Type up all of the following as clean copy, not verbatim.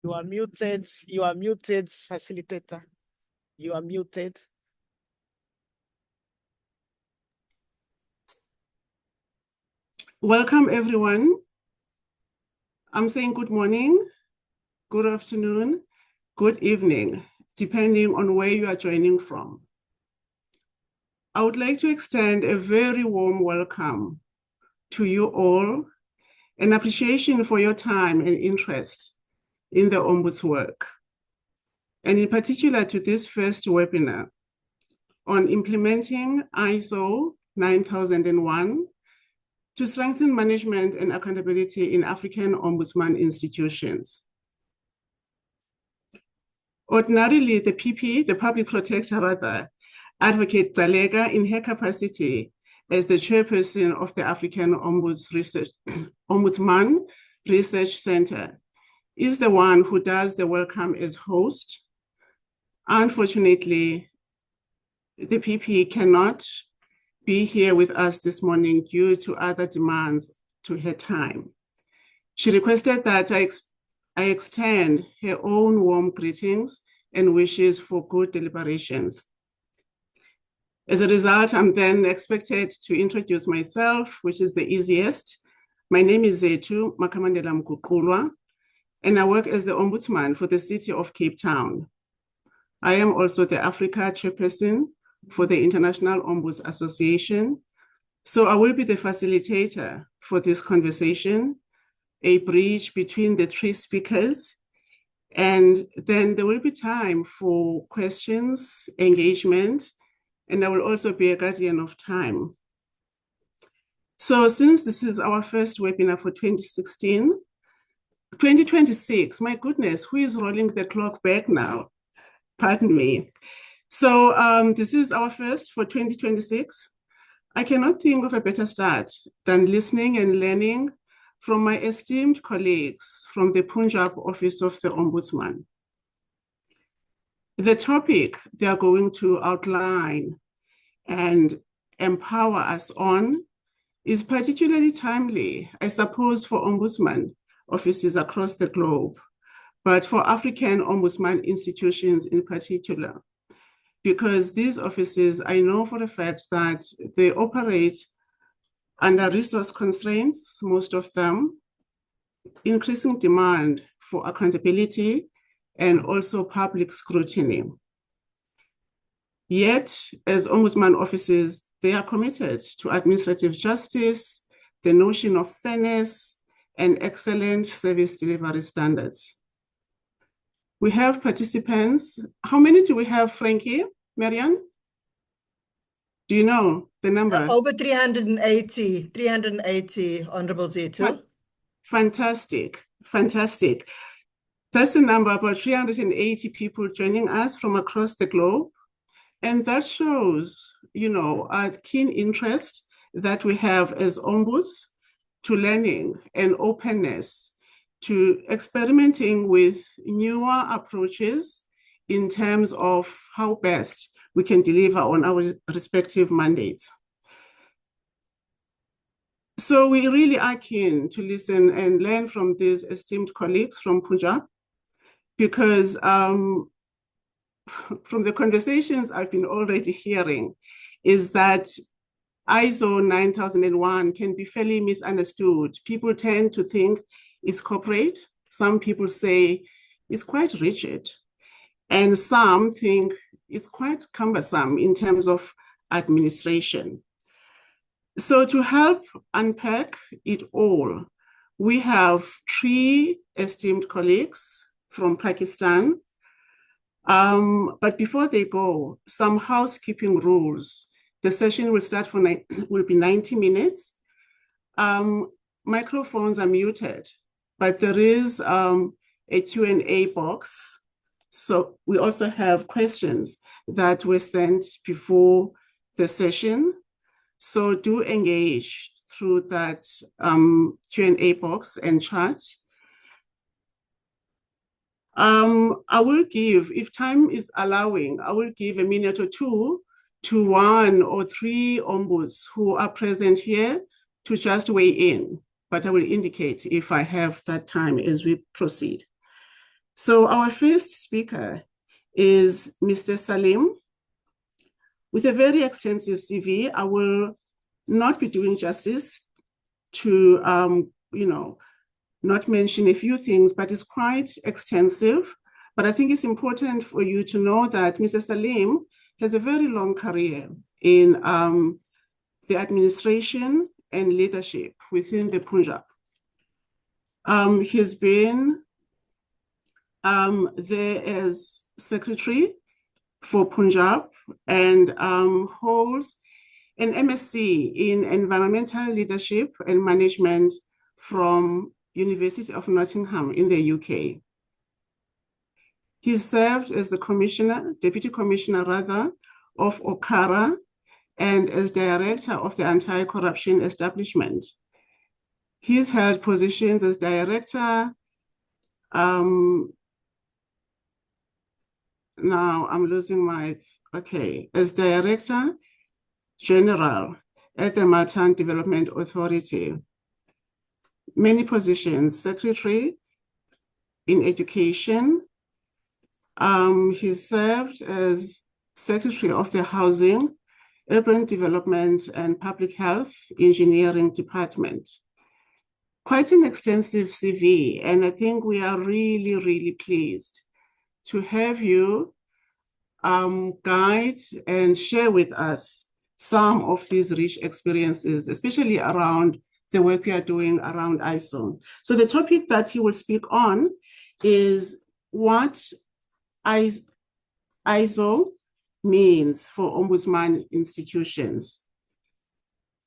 You are muted, facilitator. You are muted. Welcome, everyone. I'm saying good morning, good afternoon, good evening, depending on where you are joining from. I would like to extend a very warm welcome to you all, an appreciation for your time and interest in the Ombuds work, and in particular to this first webinar on implementing ISO 9001 to strengthen management and accountability in African Ombudsman institutions. Ordinarily, the PP, the public protector rather, Advocate Zalega, in her capacity as the chairperson of the African Ombudsman Research Center, is the one who does the welcome as host. Unfortunately, the PP cannot be here with us this morning due to other demands to her time. She requested that I extend her own warm greetings and wishes for good deliberations. As a result, I'm then expected to introduce myself, which is the easiest. My name is Zethu Makamandela Mguqulwa, and I work as the Ombudsman for the City of Cape Town. I am also the Africa Chairperson for the International Ombuds Association, so I will be the facilitator for this conversation, a bridge between the three speakers, and then there will be time for questions, engagement, and I will also be a guardian of time. So since this is our first webinar for 2026, my goodness, who is rolling the clock back now? Pardon me. So this is our first for 2026. I cannot think of a better start than listening and learning from my esteemed colleagues from the Punjab Office of the Ombudsman. The topic they are going to outline and empower us on is particularly timely, I suppose, for ombudsman offices across the globe, but for African ombudsman institutions in particular, because these offices, I know for a fact that they operate under resource constraints, most of them, increasing demand for accountability and also public scrutiny. Yet, as ombudsman offices, they are committed to administrative justice, the notion of fairness, and excellent service delivery standards. We have participants. How many do we have, Frankie? Marianne? Do you know the number? Over 380, Honorable Zethu. Fantastic, fantastic. That's the number, about 380 people joining us from across the globe. And that shows, a keen interest that we have as ombuds to learning and openness to experimenting with newer approaches in terms of how best we can deliver on our respective mandates. So we really are keen to listen and learn from these esteemed colleagues from Punjab, because from the conversations I've been already hearing is that ISO 9001 can be fairly misunderstood. People tend to think it's corporate. Some people say it's quite rigid. And some think it's quite cumbersome in terms of administration. So to help unpack it all, we have three esteemed colleagues from Pakistan. But before they go, some housekeeping rules. The session will be 90 minutes. Microphones are muted, but there is a Q&A box. So we also have questions that were sent before the session. So do engage through that Q&A box and chat. I will give, if time is allowing, I will give a minute or two to one or three ombuds who are present here to just weigh in, but I will indicate if I have that time as we proceed. So our first speaker is Mr. Salim. With a very extensive CV, I will not be doing justice to, not mention a few things, but it's quite extensive. But I think it's important for you to know that Mr. Salim has a very long career in the administration and leadership within the Punjab. He's been there as secretary for Punjab and holds an MSc in environmental leadership and management from University of Nottingham in the UK. He served as the deputy commissioner of OKARA and as director of the anti-corruption establishment. He's held positions as director, as Director General at the Maritime Development Authority. Many positions, Secretary in Education. He served as Secretary of the Housing, Urban Development and Public Health Engineering Department. Quite an extensive CV, and I think we are really, really pleased to have you guide and share with us some of these rich experiences, especially around the work we are doing around ISO. So the topic that he will speak on is what ISO means for ombudsman institutions.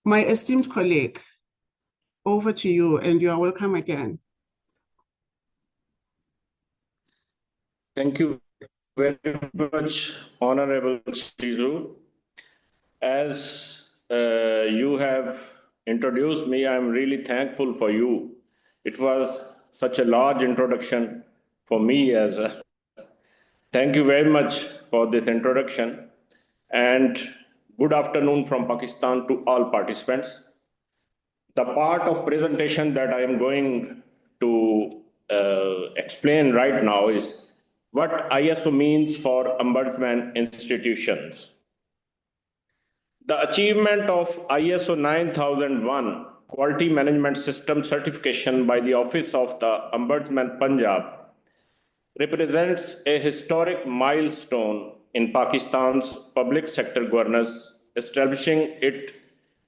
My esteemed colleague, over to you, and you are welcome again. Thank you very much, Honorable Shizu. As you have introduced me, I'm really thankful for you. It was such a large introduction for me as well. Thank you very much for this introduction, and good afternoon from Pakistan to all participants. The part of presentation that I am going to explain right now is what ISO means for ombudsman institutions. The achievement of ISO 9001 Quality Management System certification by the Office of the Ombudsman Punjab represents a historic milestone in Pakistan's public sector governance, establishing it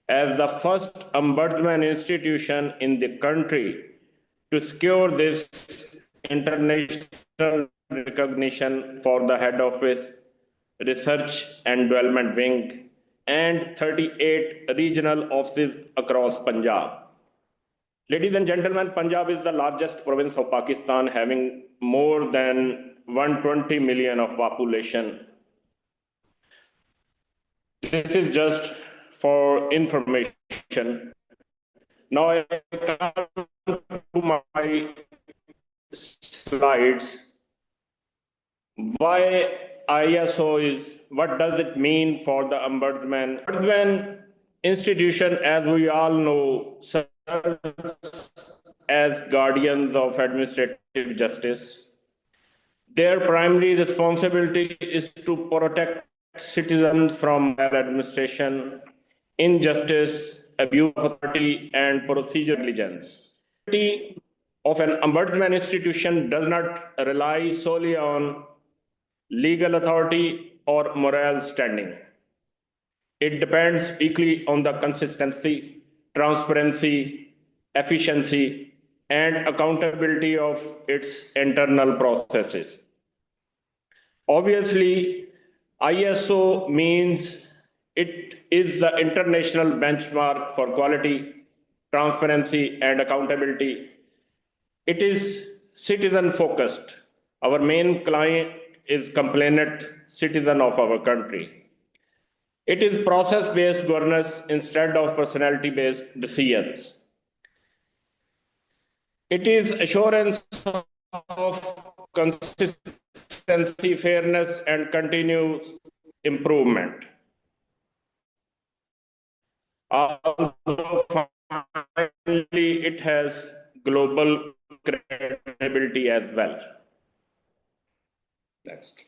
as the first ombudsman institution in the country to secure this international recognition for the head office, research and development wing, and 38 regional offices across Punjab. Ladies and gentlemen, Punjab is the largest province of Pakistan, having more than 120 million of population. This is just for information. Now I come to my slides. Why ISO is, what does it mean for the ombudsman? Ombudsman institution, as we all know, serves as guardians of administrative justice. Their primary responsibility is to protect citizens from maladministration, injustice, abuse of authority, and procedural negligence. The of an ombudsman institution does not rely solely on legal authority or moral standing. It depends equally on the consistency, transparency, efficiency, and accountability of its internal processes. Obviously, ISO means it is the international benchmark for quality, transparency, and accountability. It is citizen-focused. Our main client is complainant citizen of our country. It is process-based governance instead of personality-based decisions. It is assurance of consistency, fairness, and continuous improvement. Although finally, it has global credibility as well. Next.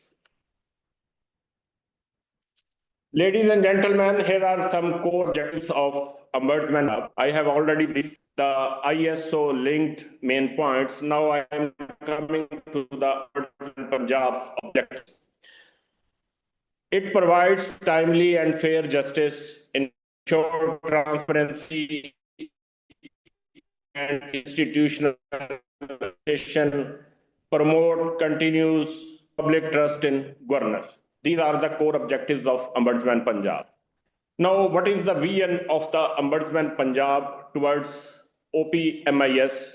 Ladies and gentlemen, here are some core objectives of Ombudsman. I have already briefed the ISO linked main points. Now I am coming to the Ombudsman Punjab's objectives. It provides timely and fair justice, ensure transparency and institutionalization, promote continuous public trust in governance. These are the core objectives of Ombudsman Punjab. Now, what is the vision of the Ombudsman Punjab towards OPMIS?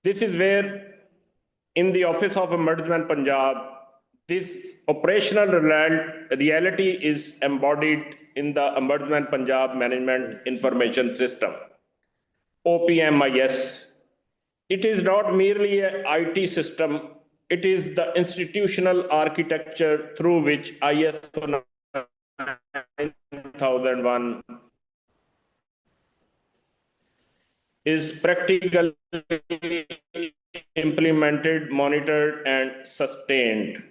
This is where, in the Office of Ombudsman Punjab, this operational reality is embodied in the Ombudsman Punjab Management Information System, OPMIS. It is not merely an IT system, it is the institutional architecture through which ISO 9001 is practically implemented, monitored, and sustained.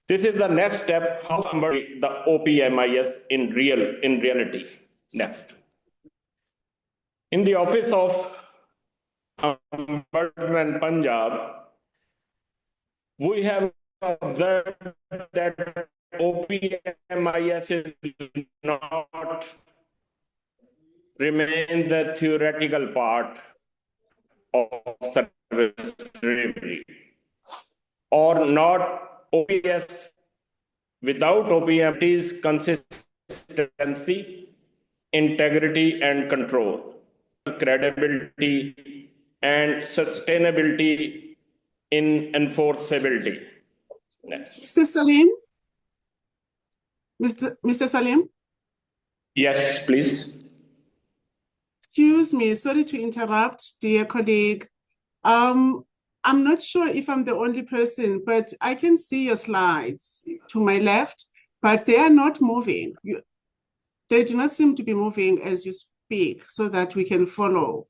This is the next step, how to embody the OPMIS in reality. Next. In the Office of Ombudsman Punjab, we have observed that OPMIS is not remains a theoretical part of service delivery, or not OPS. Without OPM, it is consistency, integrity, and control, credibility, and sustainability in enforceability. Next. Mr. Salim? Mr. Salim? Yes, please. Excuse me, sorry to interrupt, dear colleague. I'm not sure if I'm the only person, but I can see your slides to my left, but they are not moving. They do not seem to be moving as you speak, so that we can follow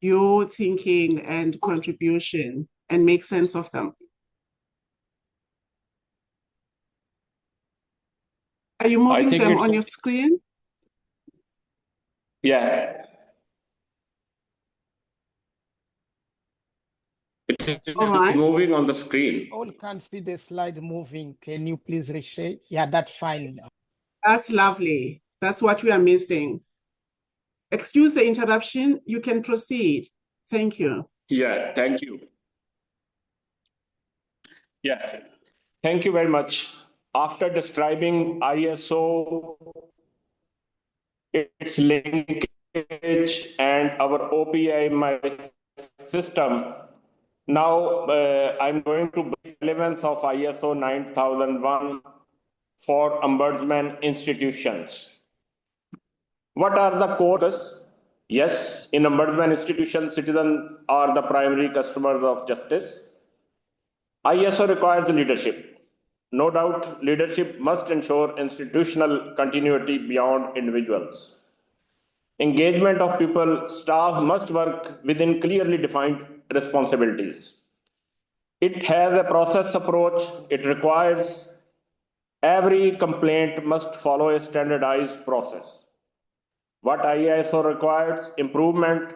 your thinking and contribution and make sense of them. Are you moving them on your screen? Yeah. It is All right. moving on the screen. All can't see the slide moving. Can you please reshare? Yeah, that's fine. That's lovely. That's what we are missing. Excuse the interruption. You can proceed. Thank you. Yeah, thank you. Yeah, thank you very much. After describing ISO, its linkage, and our OPMIS system, now I'm going to bring the relevance of ISO 9001 for ombudsman institutions. What are the cores? Yes, in ombudsman institutions, citizens are the primary customers of justice. ISO requires leadership. No doubt, leadership must ensure institutional continuity beyond individuals. Engagement of people, staff must work within clearly defined responsibilities. It has a process approach. It requires every complaint must follow a standardized process. What ISO requires? Improvement.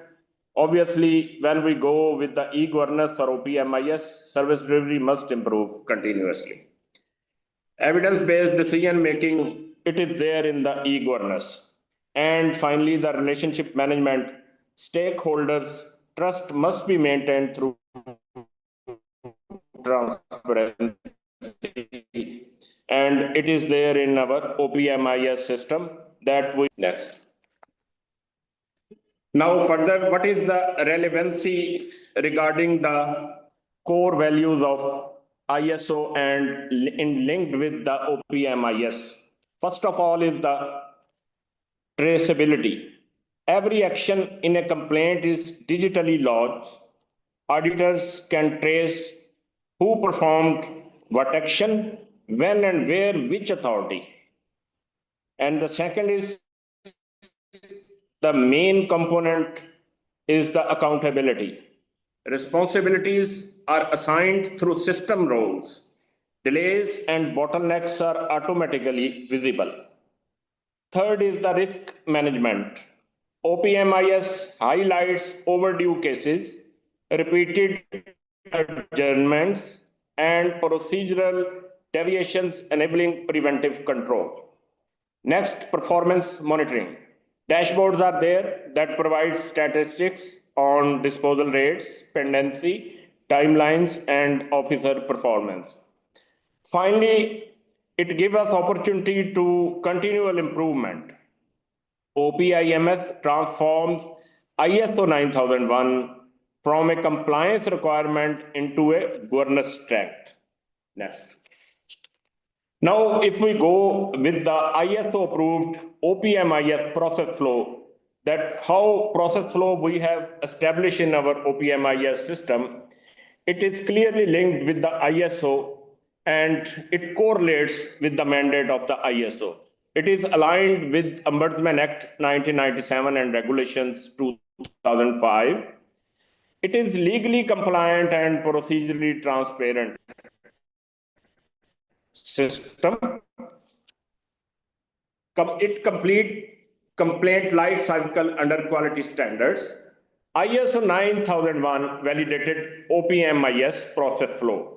Obviously, when we go with the e-governance or OPMIS, service delivery must improve continuously. Evidence-based decision-making, it is there in the e-governance. And finally, the relationship management, stakeholders, trust must be maintained through transparency. And it is there in our OPMIS system that we next. Now further, what is the relevancy regarding the core values of ISO and linked with the OPMIS? First of all is the traceability. Every action in a complaint is digitally logged. Auditors can trace who performed what action, when and where, which authority. And the second is the main component is the accountability. Responsibilities are assigned through system roles delays and bottlenecks are automatically visible. Third is the risk management. OPMIS highlights overdue cases, repeated adjournments, and procedural deviations enabling preventive control. Next, performance monitoring. Dashboards are there that provide statistics on disposal rates, pendency, timelines, and officer performance. Finally, it gives us opportunity to continual improvement. OPIMS transforms ISO 9001 from a compliance requirement into a governance strength. Next. Now, if we go with the ISO approved OPMIS process flow, that how process flow we have established in our OPMIS system, it is clearly linked with the ISO and it correlates with the mandate of the ISO. It is aligned with Ombudsman Act 1997 and Regulations 2005. It is legally compliant and procedurally transparent system. It complete complaint life cycle under quality standards. ISO 9001 validated OPMIS process flow.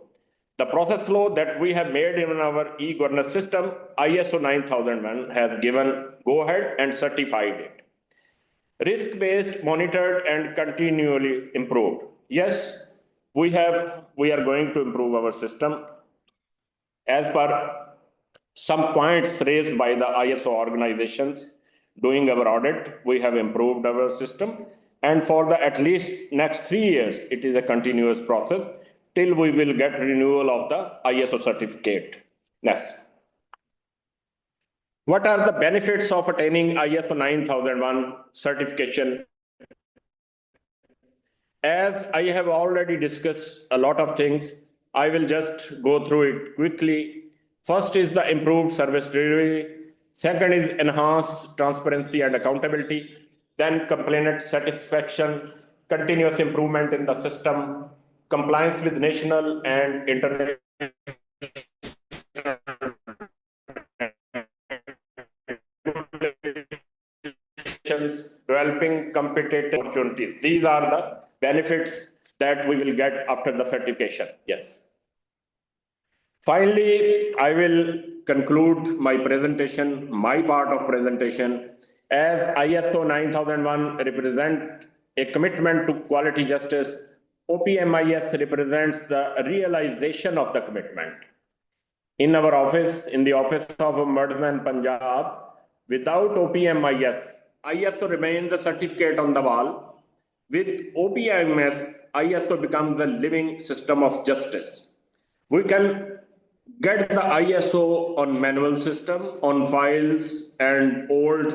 The process flow that we have made in our e-governance system, ISO 9001 has given go ahead and certified it. Risk-based, monitored, and continually improved. Yes, we are going to improve our system. As per some points raised by the ISO organizations doing our audit, we have improved our system. And for the at least next 3 years, it is a continuous process till we will get renewal of the ISO certificate. Next. What are the benefits of attaining ISO 9001 certification? As I have already discussed a lot of things, I will just go through it quickly. First is the improved service delivery. Second is enhanced transparency and accountability. Then complainant satisfaction, continuous improvement in the system, compliance with national and international developing competitive opportunities. These are the benefits that we will get after the certification. Yes. Finally, I will conclude my presentation, my part of presentation, as ISO 9001 represent a commitment to quality justice. OPMIS represents the realization of the commitment. In our office, in the office of Ombudsman Punjab, without OPMIS, ISO remains a certificate on the wall. With OPMIS, ISO becomes a living system of justice. We can get the ISO on manual system, on files and old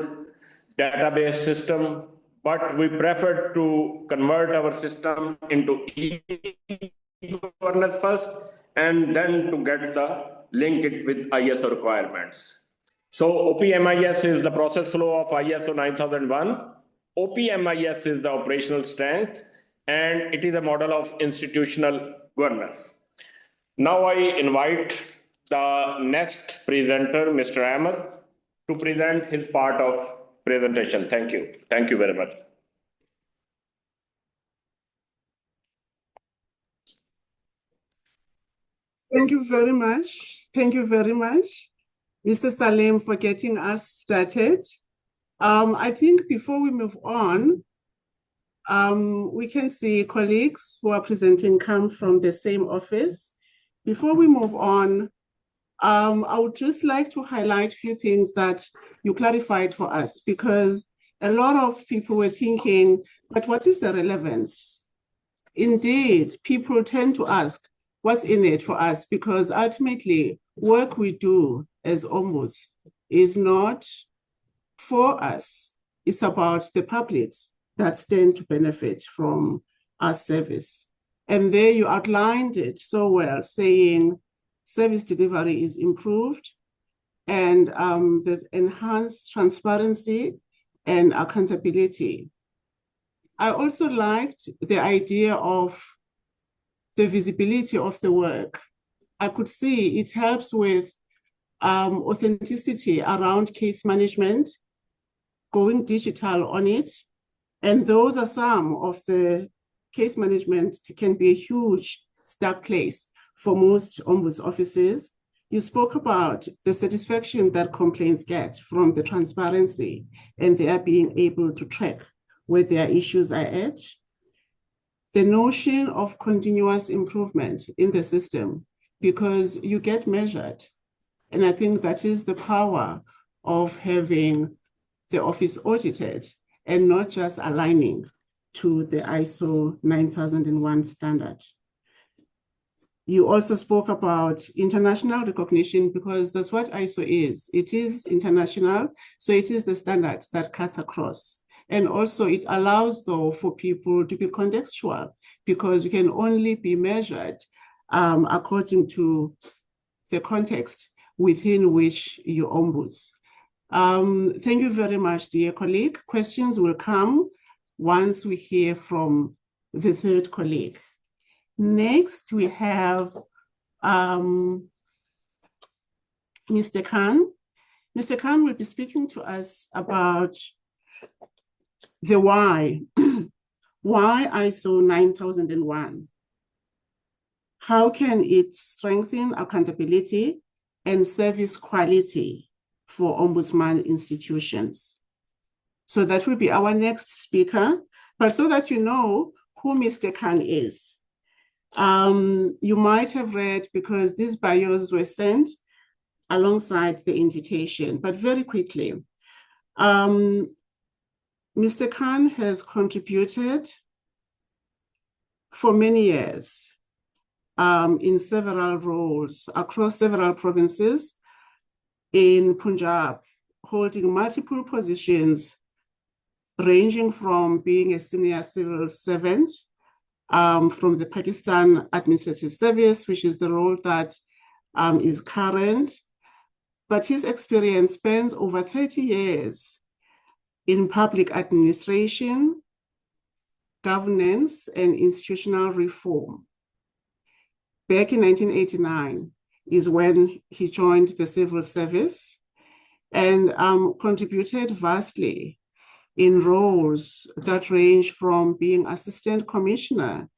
database system, but we prefer to convert our system into e-governance first and then to get the link it with ISO requirements. So OPMIS is the process flow of ISO 9001. OPMIS is the operational strength, and it is a model of institutional governance. Now I invite the next presenter, Mr. Ahmed, to present his part of presentation. Thank you. Thank you very much. Thank you very much. Thank you very much, Mr. Salim, for getting us started. I think before we move on, we can see colleagues who are presenting come from the same office. Before we move on, I would just like to highlight a few things that you clarified for us, because a lot of people were thinking, but what is the relevance? Indeed, people tend to ask, what's in it for us? Because ultimately, work we do as ombuds is not for us. It's about the publics that stand to benefit from our service. And there you outlined it so well, saying service delivery is improved and there's enhanced transparency and accountability. I also liked the idea of the visibility of the work. I could see it helps with authenticity around case management, going digital on it. And those are some of the case management can be a huge stuck place for most ombuds offices. You spoke about the satisfaction that complaints get from the transparency and their being able to track where their issues are at. The notion of continuous improvement in the system, because you get measured. And I think that is the power of having the office audited and not just aligning to the ISO 9001 standard. You also spoke about international recognition, because that's what ISO is. It is international, so it is the standard that cuts across. And also it allows, though, for people to be contextual, because you can only be measured according to the context within which you ombuds. Thank you very much, dear colleague. Questions will come once we hear from the third colleague. Next, we have Mr. Khan. Mr. Khan will be speaking to us about the why. Why ISO 9001? How can it strengthen accountability and service quality for ombudsman institutions? So that will be our next speaker. But so that you know who Mr. Khan is, you might have read, because these bios were sent alongside the invitation, but very quickly. Mr. Khan has contributed for many years in several roles across several provinces in Punjab, holding multiple positions, ranging from being a senior civil servant from the Pakistan Administrative Service, which is the role that is current. But his experience spans over 30 years in public administration, governance, and institutional reform. Back in 1989 is when he joined the civil service and contributed vastly in roles that range from being assistant commissioner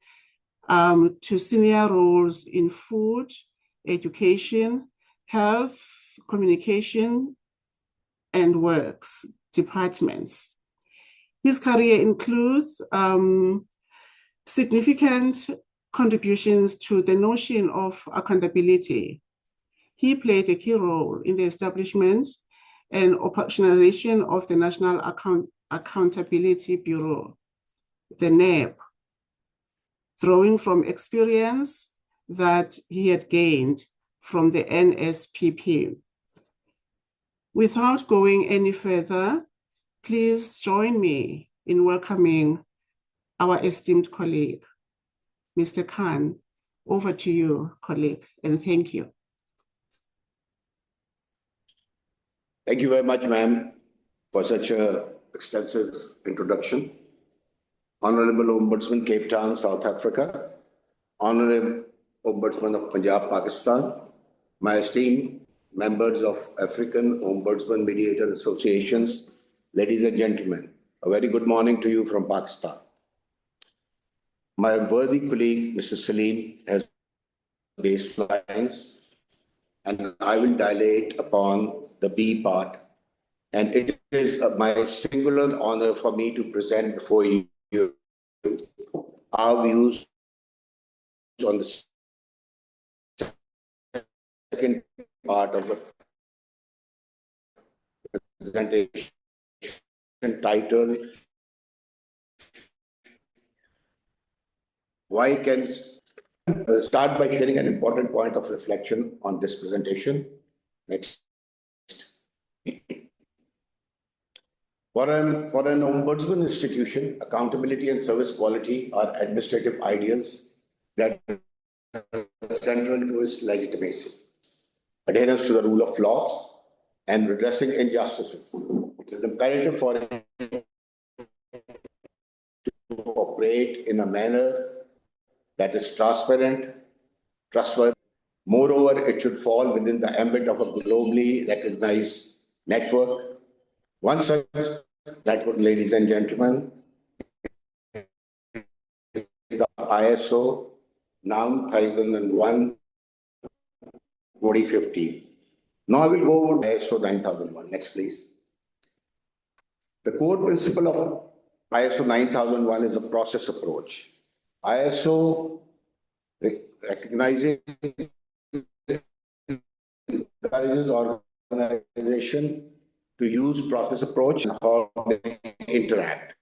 to senior roles in food, education, health, communication, and works departments. His career includes significant contributions to the notion of accountability. He played a key role in the establishment and operationalization of the National Accountability Bureau, the NAB, drawing from experience that he had gained from the NSPP. Without going any further, please join me in welcoming our esteemed colleague, Mr. Khan. Over to you, colleague, and thank you. Thank you very much, ma'am, for such an extensive introduction. Honorable Ombudsman, Cape Town, South Africa, Honorable Ombudsman of Punjab, Pakistan, my esteemed members of African Ombudsman Mediator Associations, ladies and gentlemen, a very good morning to you from Pakistan. My worthy colleague, Mr. Salim, has baselines, and I will dilate upon the B part. And it is my singular honor for me to present before you our views on the second part of the presentation, titled Why Can start by sharing an important point of reflection on this presentation. Next. For an ombudsman institution, accountability and service quality are administrative ideals that are central to its legitimacy. Adherence to the rule of law and redressing injustices. It is imperative for it to operate in a manner that is transparent, trustworthy, Moreover, it should fall within the ambit of a globally recognized network. One such network, ladies and gentlemen, is the ISO 9001 2015. Now I will go over ISO 9001. Next, please. The core principle of ISO 9001 is a process approach. ISO recognizes organization to use process approach and how they interact.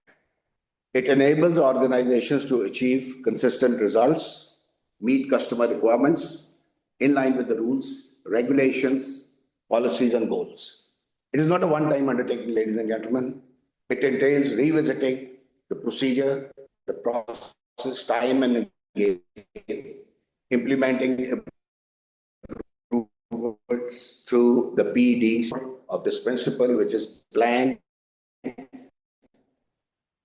It enables organizations to achieve consistent results, meet customer requirements in line with the rules, regulations, policies, and goals. It is not a one-time undertaking, ladies and gentlemen. It entails revisiting the procedure, the process, time and again, implementing improvements through the PDs of this principle, which is plan,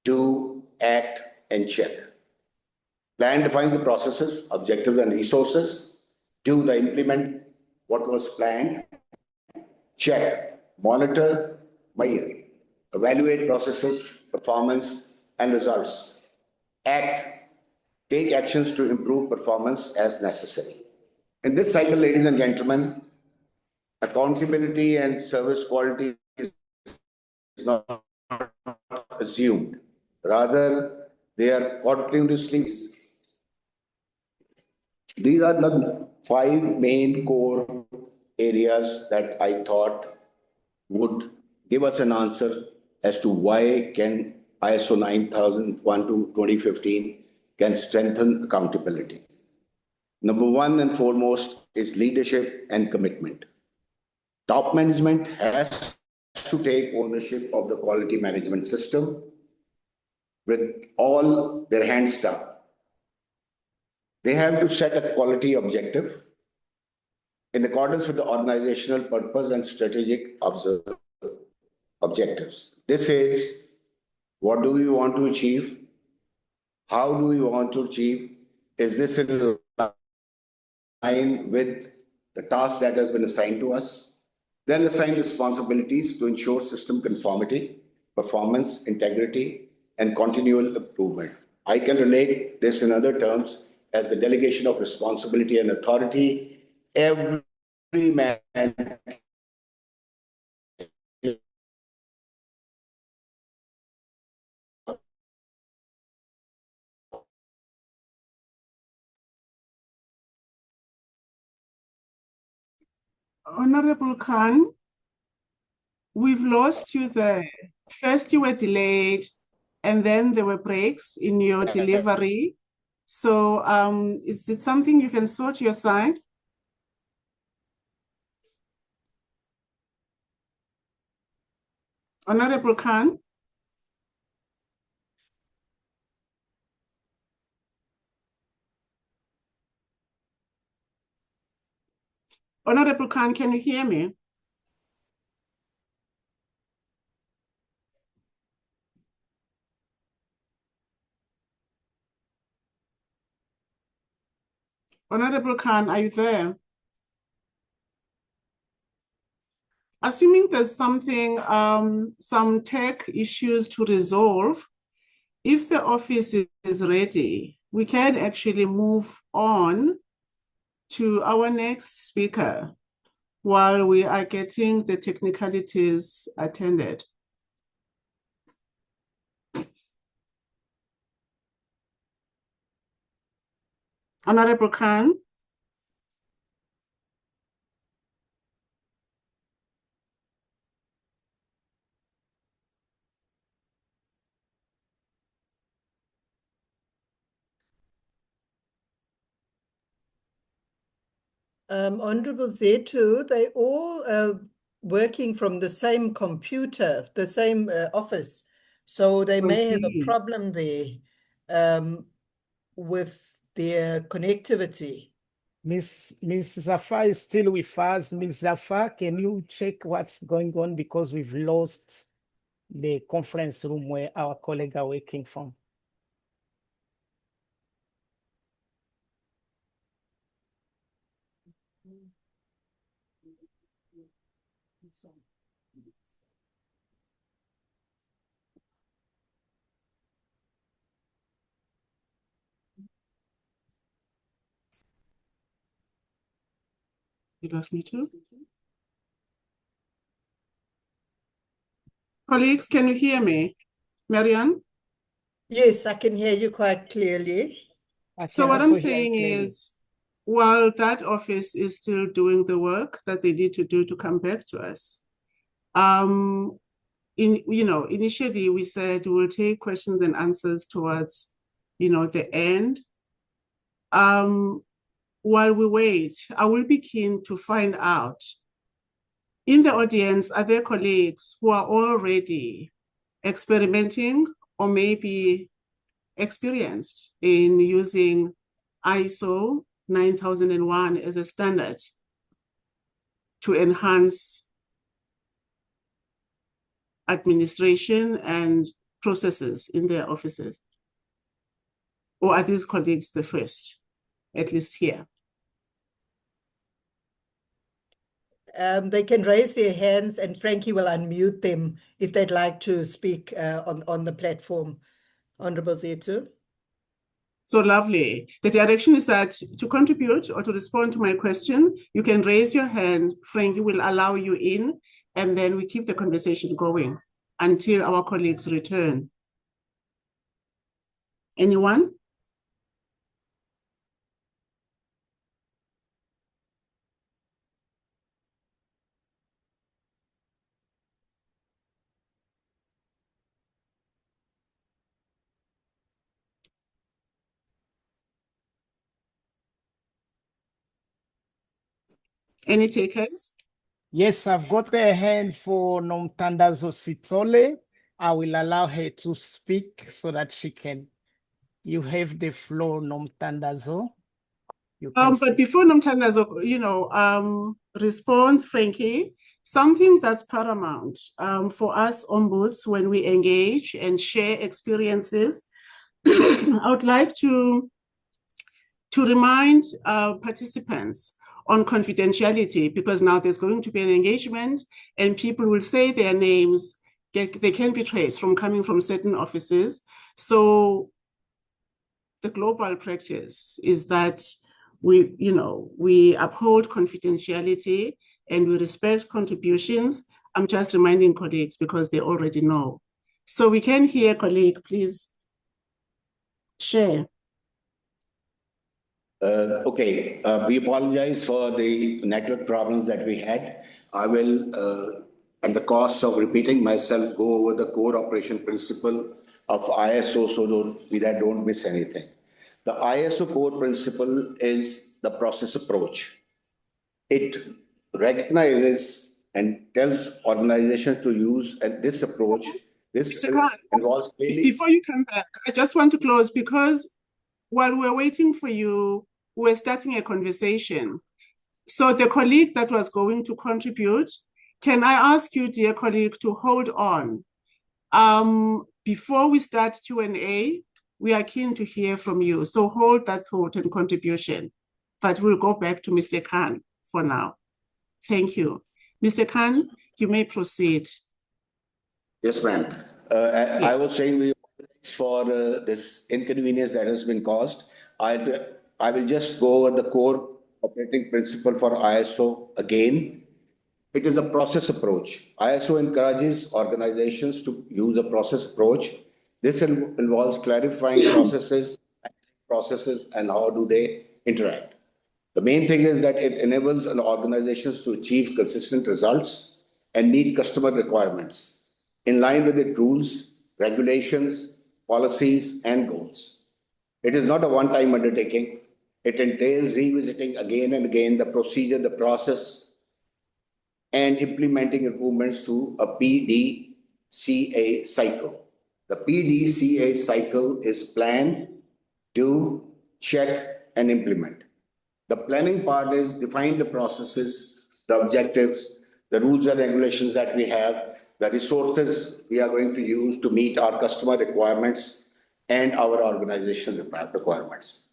do, act, and check. Plan defines the processes, objectives, and resources. Do the implement what was planned. Check, monitor, measure, evaluate processes, performance, and results. Act, take actions to improve performance as necessary. In this cycle, ladies and gentlemen, accountability and service quality is not assumed. Rather, they are continuously. These are the 5 main core areas that I thought would give us an answer as to why can ISO 9001 to 2015 can strengthen accountability. Number 1 and foremost is leadership and commitment. Top management has to take ownership of the quality management system with all their hands down. They have to set a quality objective in accordance with the organizational purpose and strategic objectives. This is, what do we want to achieve? How do we want to achieve? Is this in line with the task that has been assigned to us? Then assign responsibilities to ensure system conformity, performance, integrity, and continual improvement. I can relate this in other terms as the delegation of responsibility and authority. Every man Honorable Khan, we've lost you there. First you were delayed and then there were breaks in your delivery. So is it something you can sort your side? Honorable Khan? Honorable Khan, can you hear me? Honorable Khan, are you there? Assuming there's something, some tech issues to resolve, if the office is ready, we can actually move on to our next speaker while we are getting the technicalities attended. Honorable Khan? Honorable Zetu, they all working from the same computer, the same office. So they may have a problem there with their connectivity. Miss Zafar is still with us. Miss Zafar, can you check what's going on because we've lost the conference room where our colleagues are working from? You lost me too? Colleagues, can you hear me? Marianne? Yes, I can hear you quite clearly. So what I'm saying is, while that office is still doing the work that they need to do to come back to us, initially we said we'll take questions and answers towards, the end. While we wait, I will be keen to find out, in the audience, are there colleagues who are already experimenting or maybe experienced in using ISO 9001 as a standard to enhance administration and processes in their offices? Or are these colleagues the first, at least here? They can raise their hands and Frankie will unmute them if they'd like to speak on the platform. Honorable Zethu. So lovely. The direction is that to contribute or to respond to my question, you can raise your hand. Frankie will allow you in, and then we keep the conversation going until our colleagues return. Anyone? Any takers? Yes, I've got a hand for Nomtandazo Sitole. I will allow her to speak so that she can. You have the floor, Nomtandazo. But before Nomtandazo, responds, Frankie, something that's paramount for us ombuds when we engage and share experiences, I would like to remind participants on confidentiality, because now there's going to be an engagement and people will say their names, they can be traced from coming from certain offices. So the global practice is that we uphold confidentiality and we respect contributions. I'm just reminding colleagues because they already know. So we can hear, colleague, please share. Okay, we apologize for the network problems that we had. I will, at the cost of repeating myself, go over the core operation principle of ISO so that don't miss anything. The ISO core principle is the process approach. It recognizes and tells organizations to use this approach. This involves clearly. Before you come back, I just want to close because while we're waiting for you, we're starting a conversation. So the colleague that was going to contribute, can I ask you, dear colleague, to hold on? Before we start Q&A, we are keen to hear from you. So hold that thought and contribution, but we'll go back to Mr. Khan for now. Thank you. Mr. Khan, you may proceed. Yes, ma'am. Yes. I was saying we apologize for this inconvenience that has been caused. I will just go over the core operating principle for ISO again. It is a process approach. ISO encourages organizations to use a process approach. This involves clarifying processes and how do they interact. The main thing is that it enables an organizations to achieve consistent results and meet customer requirements in line with its rules, regulations, policies, and goals. It is not a one-time undertaking. It entails revisiting again and again the procedure, the process, and implementing improvements through a PDCA cycle. The PDCA cycle is plan, do, check, and implement. The planning part is define the processes, the objectives, the rules and regulations that we have, the resources we are going to use to meet our customer requirements and our organization requirements.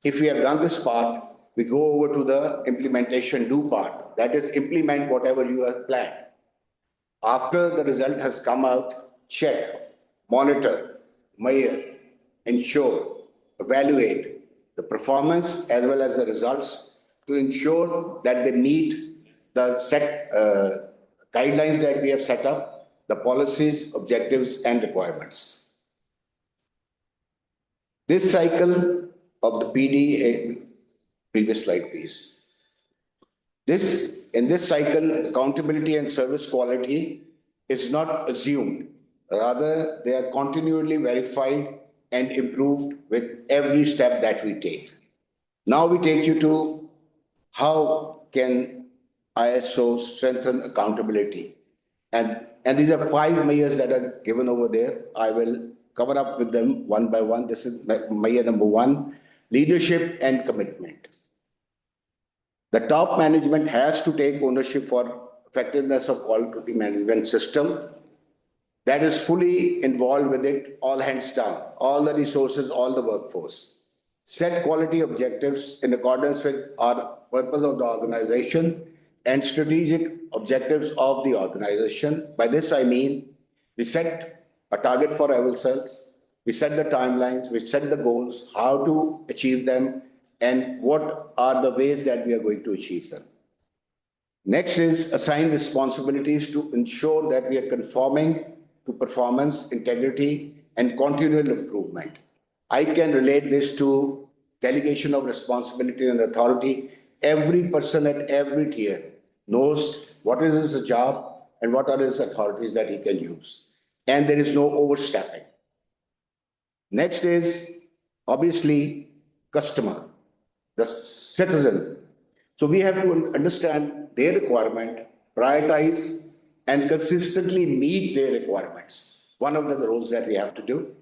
If we have done this part, we go over to the implementation do part. That is, implement whatever you have planned. After the result has come out, check, monitor, measure, ensure, evaluate the performance as well as the results to ensure that they meet the set guidelines that we have set up, the policies, objectives, and requirements. This cycle of the PD, previous slide, please. In this cycle, accountability and service quality is not assumed. Rather, they are continually verified and improved with every step that we take. Now we take you to how can ISO strengthen accountability. And these are 5 measures that are given over there. I will cover up with them one by one. This is measure number 1, leadership and commitment. The top management has to take ownership for effectiveness of quality management system that is fully involved with it, all hands down, all the resources, all the workforce. Set quality objectives in accordance with our purpose of the organization and strategic objectives of the organization. By this I mean, we set a target for ourselves, we set the timelines, we set the goals, how to achieve them, and what are the ways that we are going to achieve them. Next is assign responsibilities to ensure that we are conforming to performance, integrity, and continual improvement. I can relate this to delegation of responsibility and authority. Every person at every tier knows what is his job and what are his authorities that he can use. And there is no overstepping. Next is obviously customer, the citizen. So we have to understand their requirement, prioritize, and consistently meet their requirements. One of the roles that we have to do.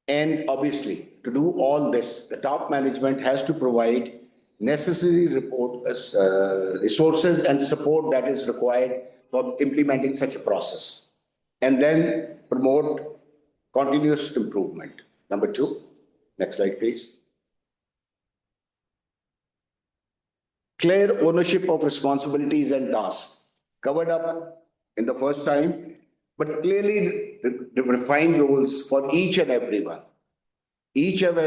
And obviously, to do all this, the top management has to provide necessary resources and support that is required for implementing such a process. And then promote continuous improvement. Number 2, next slide, please. Clear ownership of responsibilities and tasks. Covered up in the first time, but clearly defined roles for each and everyone. Each and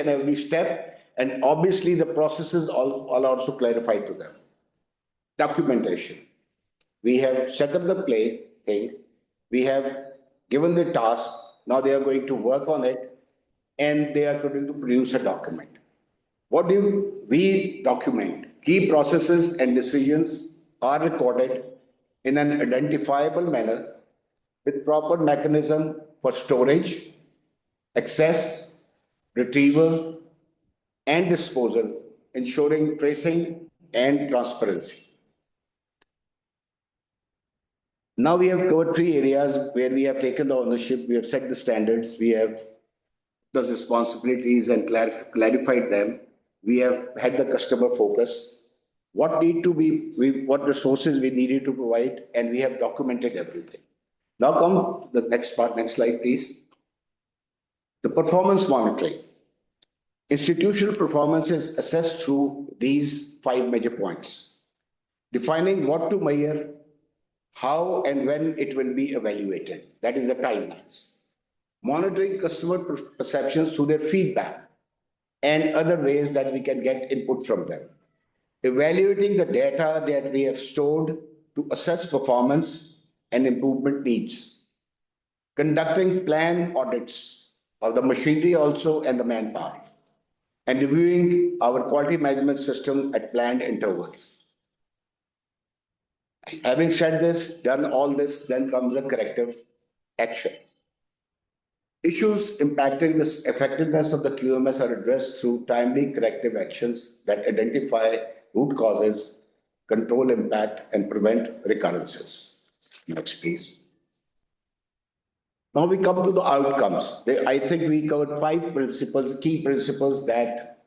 every step, and obviously the processes are also clarified to them. Documentation. We have set up the play thing. We have given the task. Now they are going to work on it, and they are going to produce a document. What do we document? Key processes and decisions are recorded in an identifiable manner with proper mechanism for storage, access, retrieval, and disposal, ensuring tracing and transparency. Now we have covered 3 areas where we have taken the ownership, we have set the standards, we have those responsibilities and clarified them. We have had the customer focus. What what resources we needed to provide, and we have documented everything. Now come the next part, next slide, please. The performance monitoring. Institutional performance is assessed through these 5 major points. Defining what to measure, how and when it will be evaluated. That is the timelines. Monitoring customer perceptions through their feedback and other ways that we can get input from them. Evaluating the data that we have stored to assess performance and improvement needs. Conducting planned audits of the machinery also and the manpower. And reviewing our quality management system at planned intervals. Having said this, done all this, then comes a corrective action. Issues impacting the effectiveness of the QMS are addressed through timely corrective actions that identify root causes, control impact, and prevent recurrences. Next, please. Now we come to the outcomes. I think we covered 5 principles, key principles that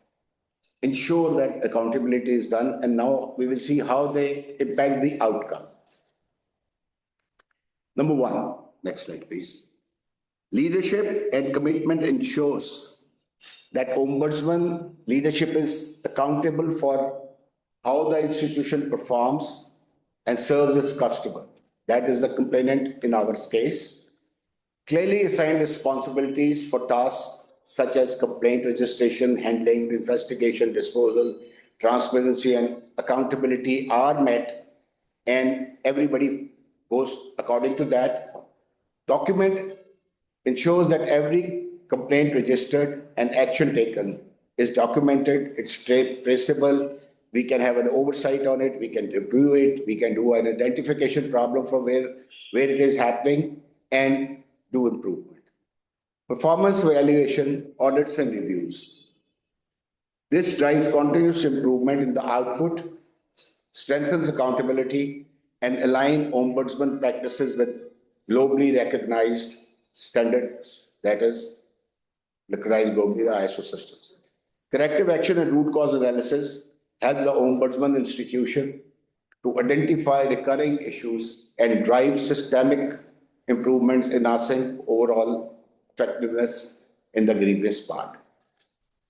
ensure that accountability is done, and now we will see how they impact the outcome. Number 1, next slide, please. Leadership and commitment ensures that Ombudsman leadership is accountable for how the institution performs and serves its customer. That is the complainant in our case. Clearly assigned responsibilities for tasks such as complaint registration, handling, investigation, disposal, transparency, and accountability are met, and everybody goes according to that. Document ensures that every complaint registered and action taken is documented, it's traceable, we can have an oversight on it, we can review it, we can do an identification problem from where it is happening and do improvement. Performance evaluation, audits and reviews. This drives continuous improvement in the output, strengthens accountability, and align Ombudsman practices with globally recognized standards, that is, recognized globally the ISO systems. Corrective action and root cause analysis help the Ombudsman institution to identify recurring issues and drive systemic improvements, enhancing overall effectiveness in the grievance part.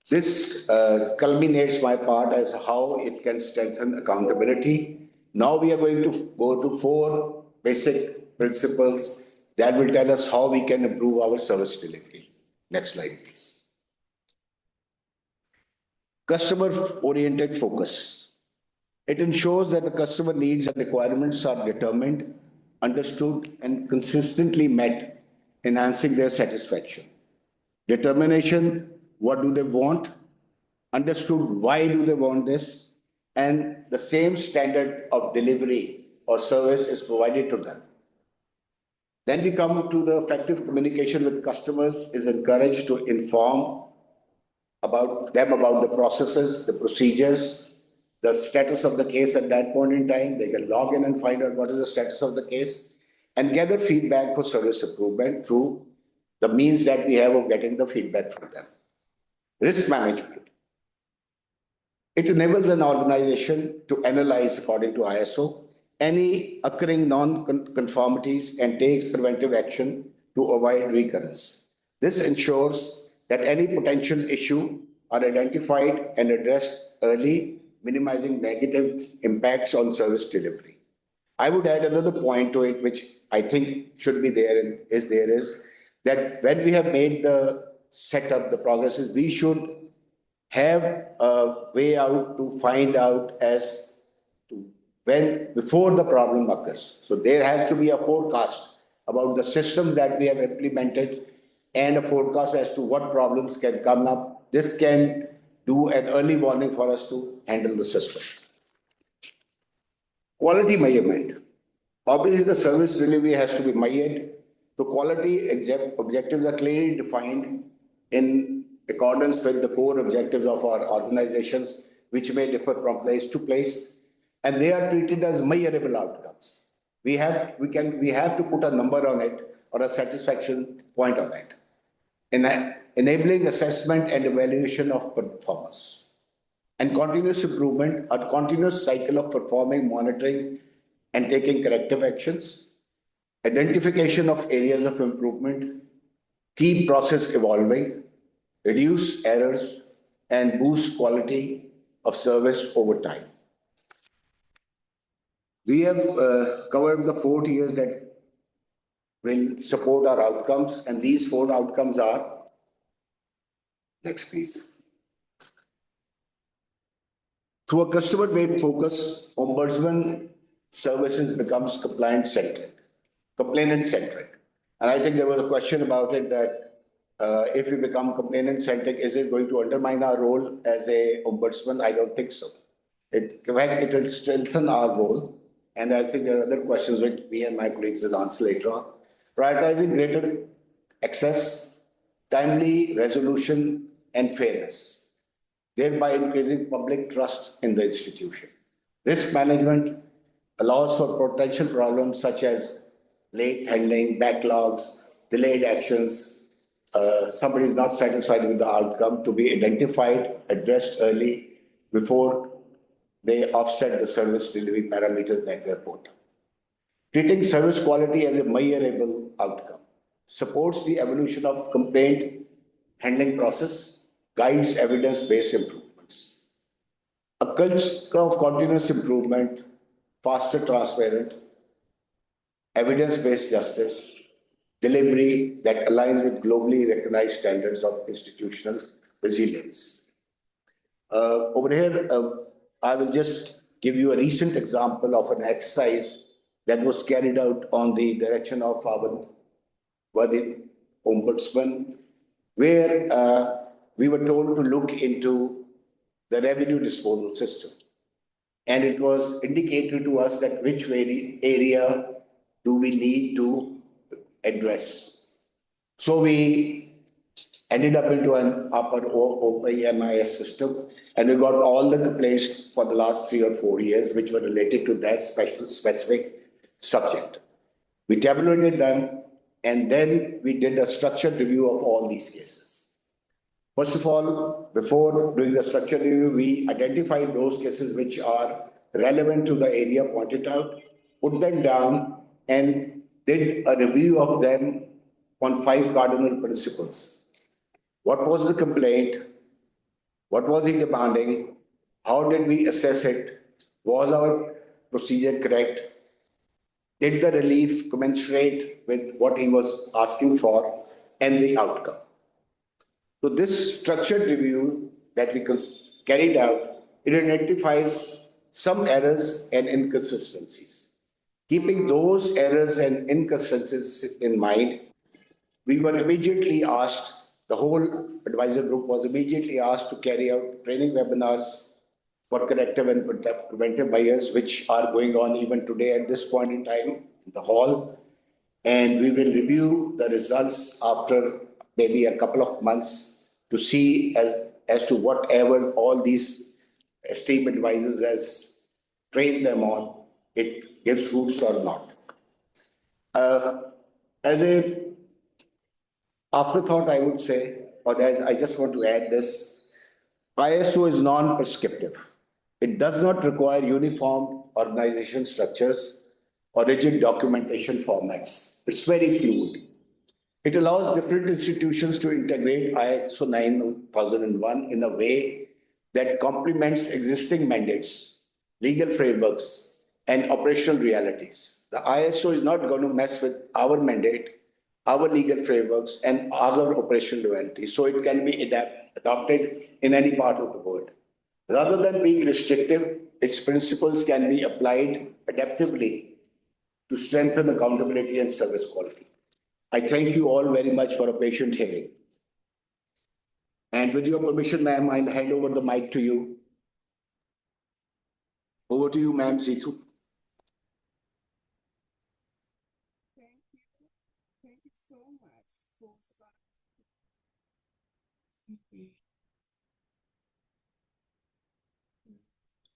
This culminates my part as how it can strengthen accountability. Now we are going to go to 4 basic principles that will tell us how we can improve our service delivery. Next slide, please. Customer-oriented focus. It ensures that the customer needs and requirements are determined, understood, and consistently met, enhancing their satisfaction. Determination, what do they want? Understood, why do they want this? And the same standard of delivery or service is provided to them. Then we come to the effective communication with customers is encouraged to inform about the processes, the procedures, the status of the case at that point in time. They can log in and find out what is the status of the case and gather feedback for service improvement through the means that we have of getting the feedback from them. Risk management. It enables an organization to analyze, according to ISO, any occurring non-conformities and take preventive action to avoid recurrence. This ensures that any potential issue are identified and addressed early, minimizing negative impacts on service delivery. I would add another point to it, which I think should be there, is that when we have made the setup, the progresses, we should have a way out to find out as to when, before the problem occurs. So there has to be a forecast about the systems that we have implemented and a forecast as to what problems can come up. This can do an early warning for us to handle the system. Quality measurement. Obviously, the service delivery has to be measured. The quality objectives are clearly defined in accordance with the core objectives of our organizations, which may differ from place to place, and they are treated as measurable outcomes. We have to put a number on it or a satisfaction point on it, enabling assessment and evaluation of performance, and continuous improvement, a continuous cycle of performing, monitoring, and taking corrective actions, identification of areas of improvement, keep process evolving, reduce errors, and boost quality of service over time. We have covered the 4 tiers that will support our outcomes, and these 4 outcomes are, next please. Through a customer-based focus, Ombudsman services becomes complainant-centric. And I think there was a question about it that if we become complainant-centric, is it going to undermine our role as a Ombudsman? I don't think so. In fact, it will strengthen our role. And I think there are other questions which me and my colleagues will answer later on. Prioritizing greater access, timely resolution, and fairness, thereby increasing public trust in the institution. Risk management allows for potential problems such as late handling, backlogs, delayed actions. Somebody is not satisfied with the outcome to be identified, addressed early before they offset the service delivery parameters that were put. Treating service quality as a measurable outcome supports the evolution of complaint handling process, guides evidence-based improvements. A culture of continuous improvement, faster, transparent, evidence-based justice, delivery that aligns with globally recognized standards of institutional resilience. Over here, I will just give you a recent example of an exercise that was carried out on the direction of our worthy Ombudsman, where we were told to look into the revenue disposal system. And it was indicated to us that which area do we need to address. So we ended up into an upper OPMIS system, and we got all the complaints for the last 3 or 4 years, which were related to that specific subject. We tabulated them, and then we did a structured review of all these cases. First of all, before doing the structured review, we identified those cases which are relevant to the area pointed out, put them down, and did a review of them on 5 cardinal principles. What was the complaint? What was he demanding? How did we assess it? Was our procedure correct? Did the relief commensurate with what he was asking for and the outcome? So this structured review that we carried out, it identifies some errors and inconsistencies. Keeping those errors and inconsistencies in mind, we were immediately asked, the whole advisor group was immediately asked to carry out training webinars for corrective and preventive measures, which are going on even today at this point in time in the hall. And we will review the results after maybe a couple of months to see as to whatever all these esteemed advisors has trained them on, it gives fruits or not. As a afterthought, I would say, or as I just want to add this, ISO is non-prescriptive. It does not require uniform organization structures or rigid documentation formats. It's very fluid. It allows different institutions to integrate ISO 9001 in a way that complements existing mandates, legal frameworks, and operational realities. The ISO is not going to mess with our mandate, our legal frameworks, and our operational realities. So it can be adopted in any part of the world. Rather than being restrictive, its principles can be applied adaptively to strengthen accountability and service quality. I thank you all very much for a patient hearing. And with your permission, ma'am, I'll hand over the mic to you. Over to you, ma'am, Zitu. Thank you so much for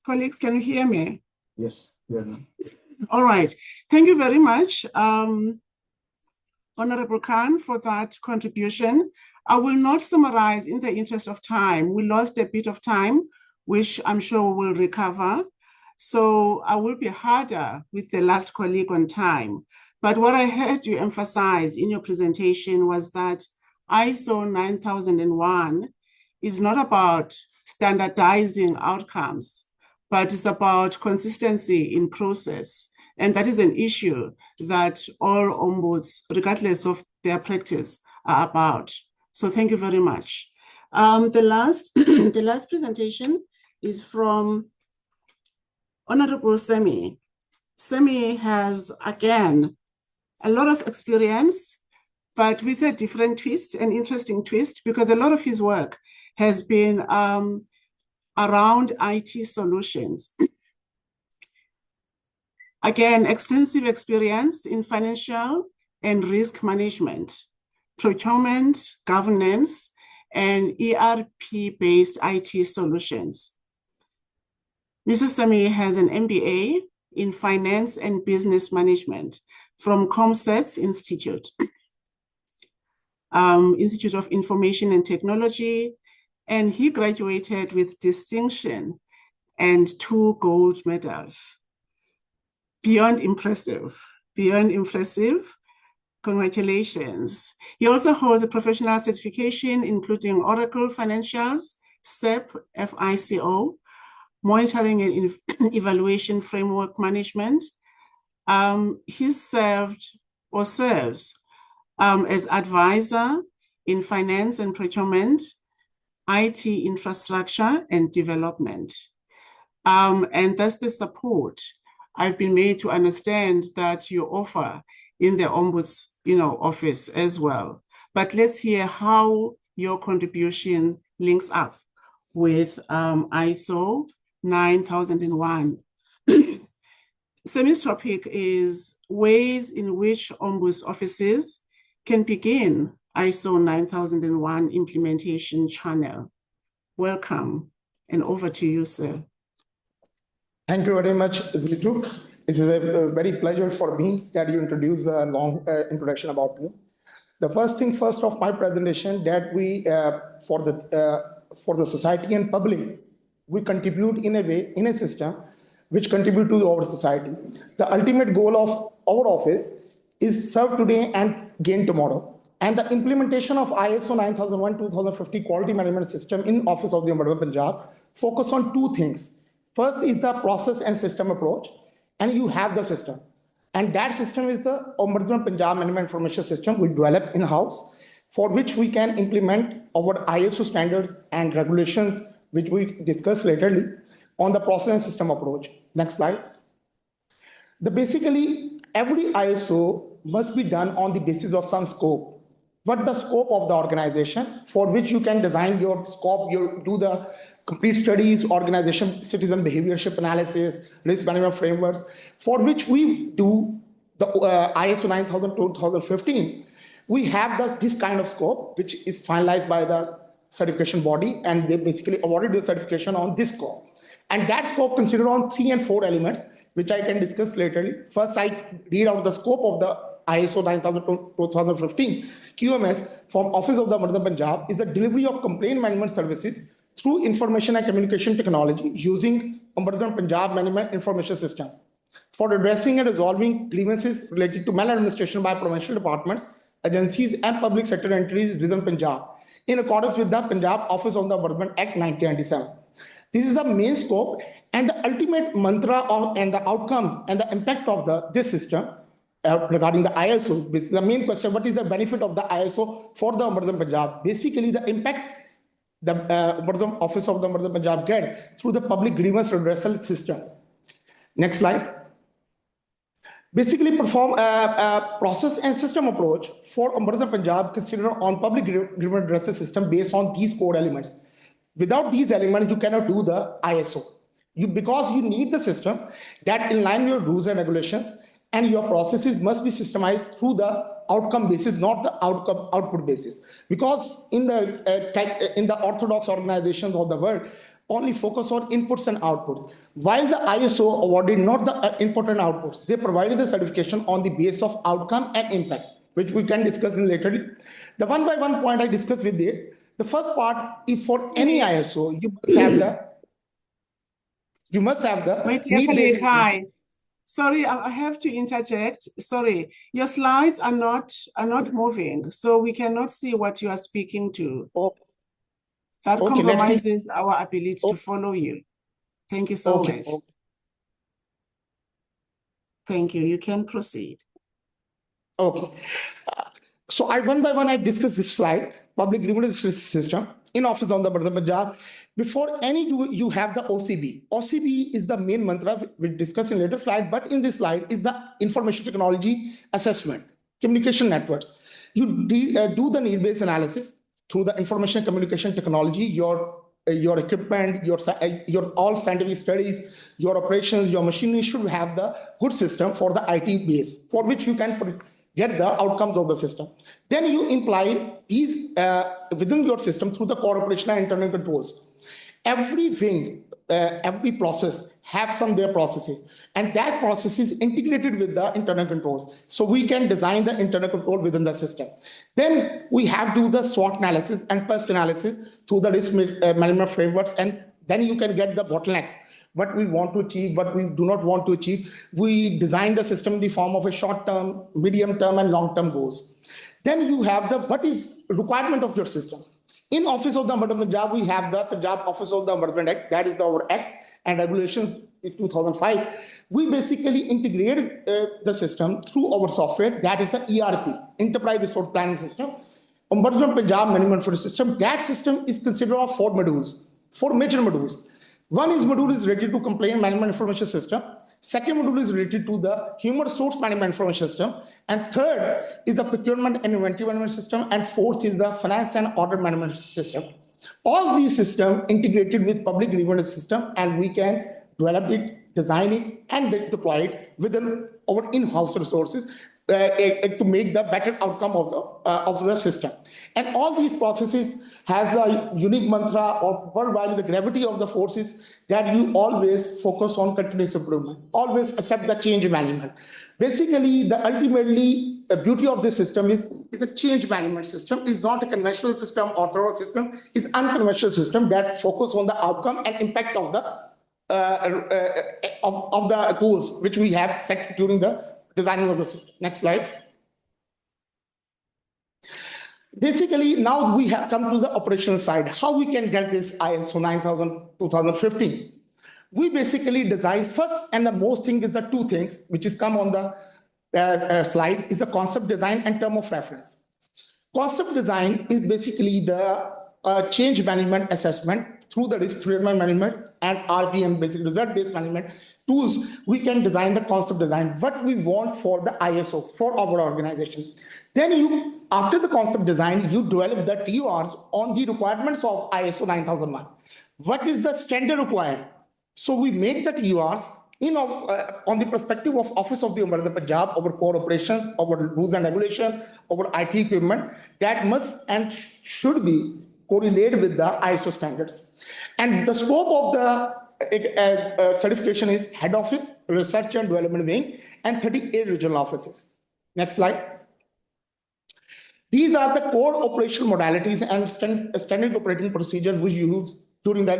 colleagues, can you hear me? Yes. Yeah. All right. Thank you very much, Honorable Khan, for that contribution. I will not summarize in the interest of time. We lost a bit of time, which I'm sure we'll recover. So I will be harder with the last colleague on time. But what I heard you emphasize in your presentation was that ISO 9001 is not about standardizing outcomes, but it's about consistency in process. And that is an issue that all ombuds, regardless of their practice, are about. So thank you very much. The last presentation is from Honorable Semi. Semi has, again, a lot of experience, but with a different twist, an interesting twist, because a lot of his work has been around IT solutions. Again, extensive experience in financial and risk management, procurement, governance, and ERP-based IT solutions. Mr. Sami has an MBA in Finance and Business Management from ComSets Institute, Institute of Information and Technology, and he graduated with distinction and 2 gold medals. Beyond impressive, beyond impressive. Congratulations. He also holds a professional certification, including Oracle Financials, SEP, FICO, Monitoring and Evaluation Framework Management. He served or serves as advisor in finance and procurement, IT infrastructure and development. And that's the support I've been made to understand that you offer in the Ombuds, office as well. But let's hear how your contribution links up with ISO 9001. Semi's topic is ways in which Ombuds offices can begin ISO 9001 implementation channel. Welcome, and over to you, sir. Thank you very much, Zitu. It is a very pleasure for me that you introduce a long introduction about me. The first thing first of my presentation that we, for the society and public, we contribute in a way, in a system, which contribute to our society. The ultimate goal of our office is serve today and gain tomorrow. And the implementation of ISO 9001-2050 quality management system in Office of the Ombudsman Punjab focus on two things. First is the process and system approach, and you have the system. And that system is the Ombudsman Punjab Management Information System we develop in-house, for which we can implement our ISO standards and regulations, which we discuss later on the process and system approach. Next slide. Basically, every ISO must be done on the basis of some scope. What the scope of the organization, for which you can design your scope, do the complete studies, organization, citizen behaviorship analysis, risk management frameworks, for which we do the ISO 9000-2015. We have this kind of scope, which is finalized by the certification body, and they basically awarded the certification on this scope. And that scope considered on 3 and 4 elements, which I can discuss later. First, I read out the scope of the ISO 9000-2015 QMS from Office of the Ombudsman Punjab is the delivery of complaint management services through information and communication technology using Ombudsman Punjab Management Information System for addressing and resolving grievances related to maladministration by provincial departments, agencies, and public sector entities within Punjab in accordance with the Punjab Office of the Ombudsman Act 1997. This is the main scope, and the ultimate mantra and the outcome and the impact of this system regarding the ISO. The main question, what is the benefit of the ISO for the Ombudsman Punjab? Basically, the impact the Office of the Ombudsman Punjab get through the public grievance redressal system. Next slide. Basically, perform a process and system approach for Ombudsman Punjab considered on public grievance redressal system based on these core elements. Without these elements, you cannot do the ISO. Because you need the system that in line with your rules and regulations, and your processes must be systemized through the outcome basis, not the output basis. Because in the orthodox organizations of the world, only focus on inputs and outputs. While the ISO awarded not the input and outputs, they provided the certification on the basis of outcome and impact, which we can discuss in later. The one by one point I discussed with you. The first part is for any ISO, you must have the My dear colleague, hi. Sorry, I have to interject. Sorry, your slides are not moving, so we cannot see what you are speaking to. That compromises our ability to follow you. Thank you so much. Thank you. You can proceed. Okay. So one by one, I discuss this slide, public grievance system in Office of the Ombudsman Punjab. Before you have the OCB. OCB is the main mantra we'll discuss in later slide, but in this slide is the information technology assessment, communication networks. You do the need-based analysis through the information communication technology, your equipment, your all scientific studies, your operations, your machinery should have the good system for the IT base, for which you can get the outcomes of the system. Then you imply these within your system through the core operational and internal controls. Every wing, every process have their processes, and that process is integrated with the internal controls. So we can design the internal control within the system. Then we have to do the SWOT analysis and PERST analysis through the risk management frameworks, and then you can get the bottlenecks. what we want to achieve, what we do not want to achieve. We design the system in the form of a short-term, medium-term, and long-term goals. Then you have the what is requirement of your system. In Office of the Ombudsman Punjab, we have the Punjab Office of the Ombudsman Act, that is our act and regulations in 2005. We basically integrated the system through our software, that is the ERP, Enterprise Resource Planning System. Ombudsman Punjab Management Information System, that system is considered of four major modules. One is module is related to Complaint Management Information System. Second module is related to the Human Resource Management Information System. And third is the Procurement and Inventory Management System. And fourth is the Finance and Order Management System. All these systems integrated with Public Grievance System, and we can develop it, design it, and deploy it within our in-house resources to make the better outcome of the system. And all these processes has a unique mantra or worldwide, the gravity of the forces, that you always focus on continuous improvement, always accept the change management. Basically, the ultimately beauty of this system is a change management system. It's not a conventional system or thorough system. It's unconventional system that focus on the outcome and impact of the goals which we have set during the designing of the system. Next slide. Basically, now we have come to the operational side. How we can get this ISO 9000 2015? We basically design first, and the most thing is the two things which is come on the slide is a concept design and term of reference. Concept design is basically the change management assessment through the risk management and RPM, basically result-based management tools. We can design the concept design, what we want for the ISO, for our organization. Then after the concept design, you develop the TORs on the requirements of ISO 9001. What is the standard required? So we make the TORs on the perspective of Office of the Ombudsman Punjab, our core operations, our rules and regulation, our IT equipment, that must and should be correlated with the ISO standards. And the scope of the certification is head office, research and development wing, and 38 regional offices. Next slide. These are the core operational modalities and standard operating procedures we use during the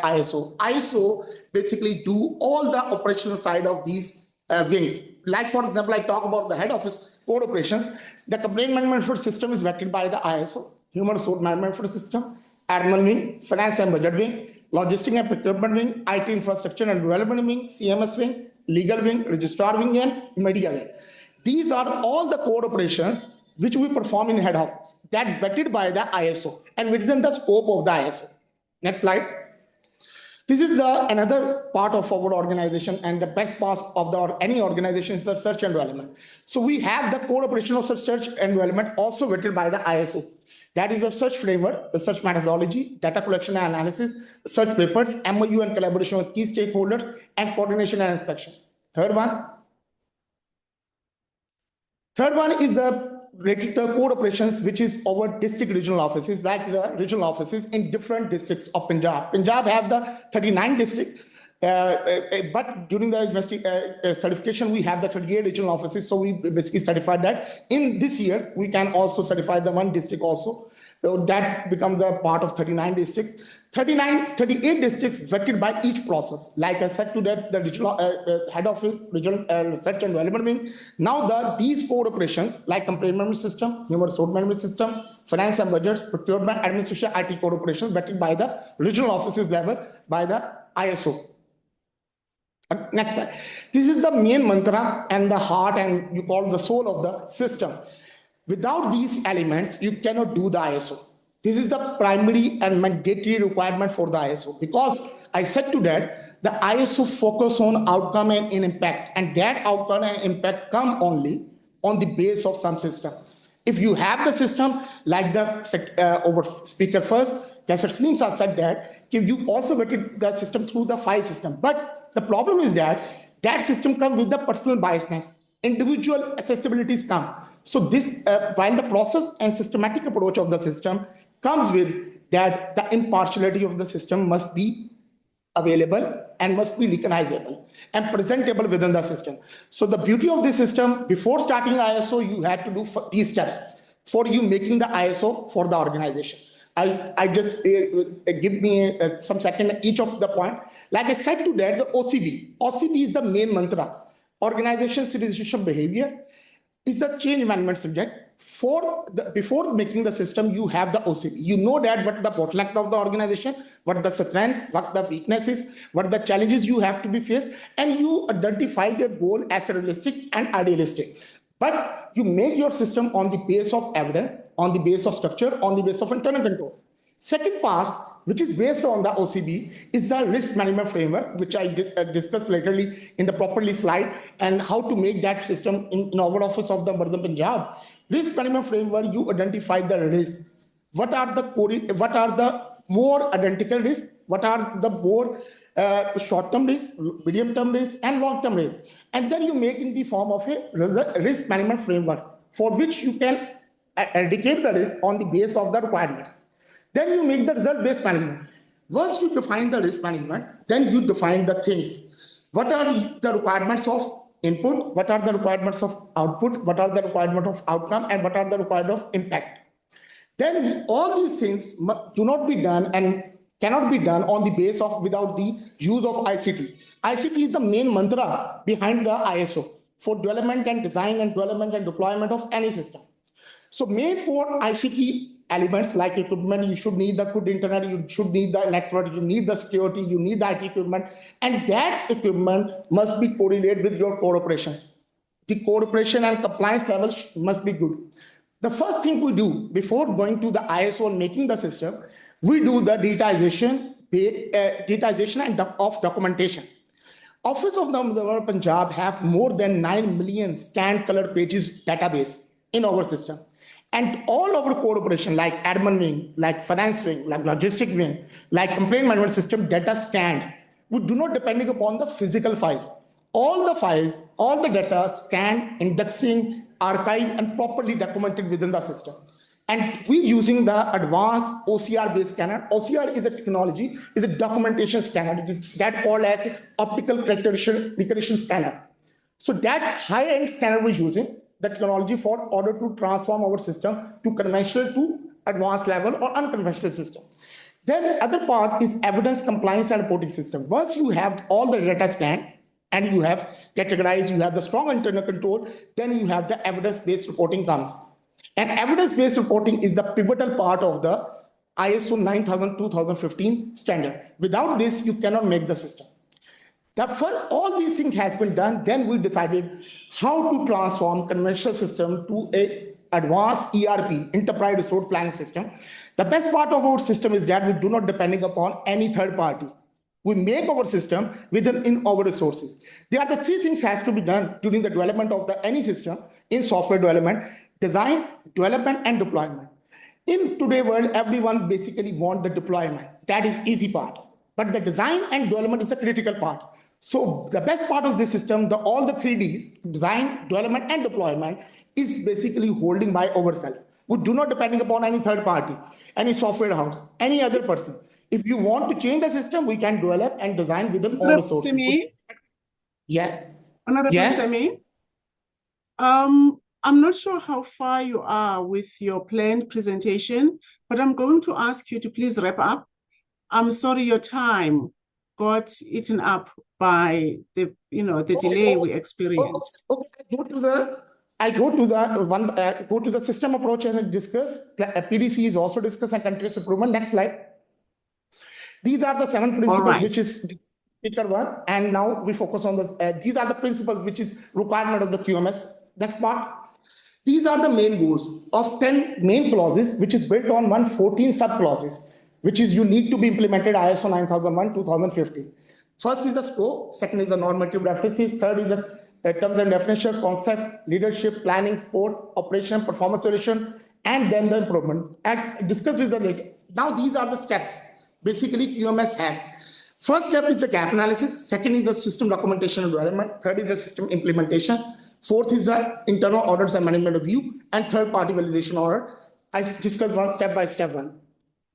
ISO. ISO basically do all the operational side of these wings. Like, for example, I talk about the head office core operations. The complaint management system is vetted by the ISO, human resource management system, admin wing, finance and budget wing, logistic and procurement wing, IT infrastructure and development wing, CMS wing, legal wing, registrar wing, and media wing. These are all the core operations which we perform in head office, that vetted by the ISO and within the scope of the ISO. Next slide. This is another part of our organization, and the best part of any organization is the search and development. So we have the core operation of search and development also vetted by the ISO. That is a search framework, the search methodology, data collection and analysis, search papers, MOU and collaboration with key stakeholders, and coordination and inspection. Third one is the related to core operations, which is our district regional offices, like the regional offices in different districts of Punjab. Punjab have the 39 districts, but during the certification, we have the 38 regional offices. So we basically certified that. In this year, we can also certify the one district also. So that becomes a part of 39 districts. 38 districts vetted by each process. Like I said to that, the regional head office, regional research and development wing. Now these core operations, like complaint management system, human resource management system, finance and budgets, procurement, administration, IT core operations vetted by the regional offices level by the ISO. Next slide. This is the main mantra and the heart, and you call the soul of the system. Without these elements, you cannot do the ISO. This is the primary and mandatory requirement for the ISO, because I said to that, the ISO focus on outcome and impact, and that outcome and impact come only on the base of some system. If you have the system, like the over speaker first, Professor Salim said that you also vetted the system through the file system. But the problem is that system comes with the personal biasness. Individual accessibilities come. So this, while the process and systematic approach of the system comes with that, the impartiality of the system must be available and must be recognizable and presentable within the system. So the beauty of this system, before starting ISO, you had to do these steps for you making the ISO for the organization. I just give me some second each of the point. Like I said to that, the OCB is the main mantra. Organization citizenship behavior is the change management subject. Before making the system, you have the OCB. You know that what the bottleneck of the organization, what the strength, what the weaknesses, what the challenges you have to be faced, and you identify their goal as realistic and idealistic. But you make your system on the base of evidence, on the base of structure, on the base of internal controls. Second part, which is based on the OCB, is the risk management framework, which I discussed laterly in the properly slide, and how to make that system in our office of the Ombudsman Punjab. Risk management framework, you identify the risk. What are the more identical risks? What are the more short-term risks, medium-term risks, and long-term risks? And then you make in the form of a risk management framework for which you can eradicate the risk on the base of the requirements. Then you make the result-based management. Once you define the risk management, then you define the things. What are the requirements of input? What are the requirements of output? What are the requirements of outcome? And what are the requirements of impact? Then all these things do not be done and cannot be done on the base of without the use of ICT. ICT is the main mantra behind the ISO for development and design and development and deployment of any system. So main core ICT elements like equipment, you should need the good internet, you should need the network, you need the security, you need the IT equipment, and that equipment must be correlated with your core operations. The core operation and compliance level must be good. The first thing we do before going to the ISO and making the system, we do the digitization and of documentation. Office of the Ombudsman Punjab have more than 9 million scanned color pages database in our system. And all our core operation like admin wing, like finance wing, like logistic wing, like complaint management system data scanned, we do not depending upon the physical file. All the files, all the data scanned, indexing, archived, and properly documented within the system. And we're using the advanced OCR-based scanner. OCR is a technology, is a documentation scanner. It is that called as optical recognition scanner. So that high-end scanner we're using the technology for order to transform our system to conventional to advanced level or unconventional system. Then the other part is evidence compliance and reporting system. Once you have all the data scanned and you have categorized, you have the strong internal control, then you have the evidence-based reporting comes. And evidence-based reporting is the pivotal part of the ISO 9000-2015 standard. Without this, you cannot make the system. All these things has been done, then we decided how to transform conventional system to a advanced ERP, enterprise resource planning system. The best part of our system is that we do not depending upon any third party. We make our system within our resources. There are the three things has to be done during the development of any system in software development: design, development, and deployment. In today's world, everyone basically wants the deployment. That is easy part. But the design and development is a critical part. So the best part of this system, all the 3Ds, design, development, and deployment, is basically holding by ourselves. We do not depending upon any third party, any software house, any other person. If you want to change the system, we can develop and design within all resources. Yeah. Another Semi. I'm not sure how far you are with your planned presentation, but I'm going to ask you to please wrap up. I'm sorry your time got eaten up by the delay we experienced. I go to the system approach and discuss. PDC is also discussed and continuous improvement. Next slide. These are the 7 principles, which is speaker 1, and now we focus on this. These are the principles which is requirement of the QMS. Next part. These are the main goals of 10 main clauses, which is built on 114 sub clauses, which is you need to be implemented ISO 9001-2015. First is the scope, second is the normative references, third is the terms and definition, concept, leadership, planning, support, operation, performance solution, and then the improvement. And discuss with the later. Now these are the steps basically QMS have. First step is the gap analysis, second is the system documentation and development, third is the system implementation, fourth is the internal audits and management review, and third party validation audit. I discussed one step by step one.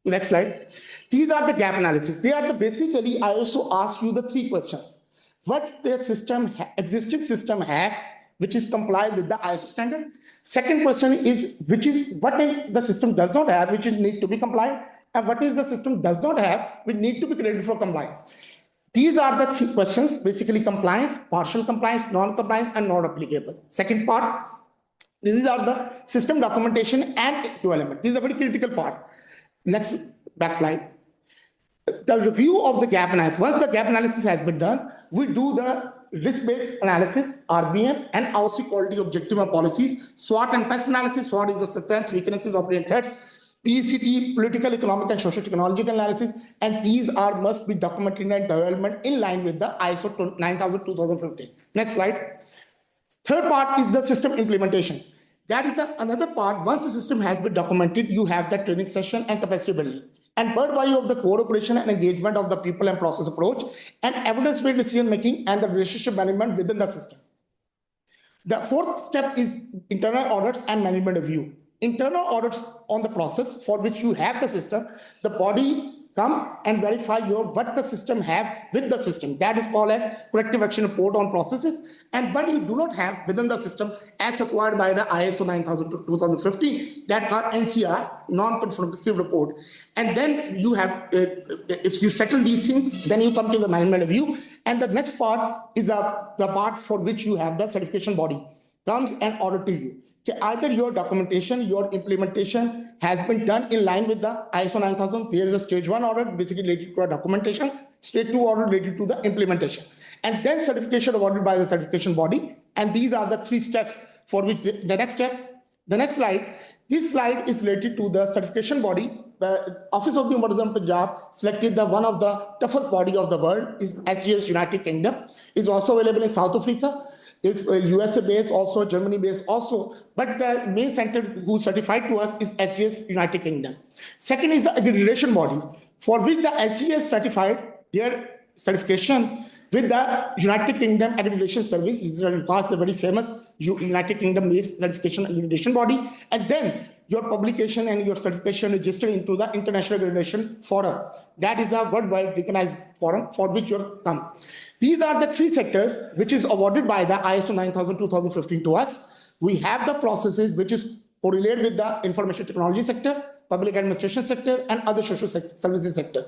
Next slide. These are the gap analysis. They are basically, I also asked you the 3 questions. What their system, existing system have, which is complied with the ISO standard. Second question is, what the system does not have, which is need to be compliant. and what is the system does not have, we need to be credited for compliance. These are the three questions, basically compliance, partial compliance, non-compliance, and not applicable. Second part, these are the system documentation and development. This is a very critical part. Next, back slide. The review of the gap analysis. Once the gap analysis has been done, we do the risk-based analysis, RBM, and AORC quality objective and policies, SWOT and PEST analysis. SWOT is the strengths, weaknesses, operating threats. PECT, political, economic, and socio-technological analysis, and these must be documented and development in line with the ISO 9000-2015. Next slide. Third part is the system implementation. That is another part. Once the system has been documented, you have the training session and capacity building. And third part of the cooperation and engagement of the people and process approach, and evidence-based decision making and the relationship management within the system. The fourth step is internal audits and management review. Internal audits on the process for which you have the system, the body come and verify what the system have with the system. That is called as corrective action report on processes. And what you do not have within the system as required by the ISO 9000-2015, that called NCR, non-conformity report. And then you have, if you settle these things, then you come to the management review. And the next part is the part for which you have the certification body comes and audit to you. Either your documentation, your implementation has been done in line with the ISO 9000. There is a stage 1 audit, basically related to a documentation, stage 2 audit related to the implementation, and then certification awarded by the certification body. And these are the 3 steps for which the next step. The next slide. This slide is related to the certification body. The Office of the Ombudsman Punjab selected one of the toughest body of the world is SGS United Kingdom. Is also available in South Africa. Is USA based also, Germany based also, but the main center who certified to us is SGS United Kingdom. Second is the accreditation body, for which the SGS certified their certification with the United Kingdom Accreditation Service. It's a very famous United Kingdom based certification accreditation body, and then your publication and your certification registered into the International Accreditation Forum. That is a worldwide recognized forum for which you come. These are the 3 sectors which is awarded by the ISO 9000-2015 to us. We have the processes which is correlated with the information technology sector, public administration sector, and other social services sector.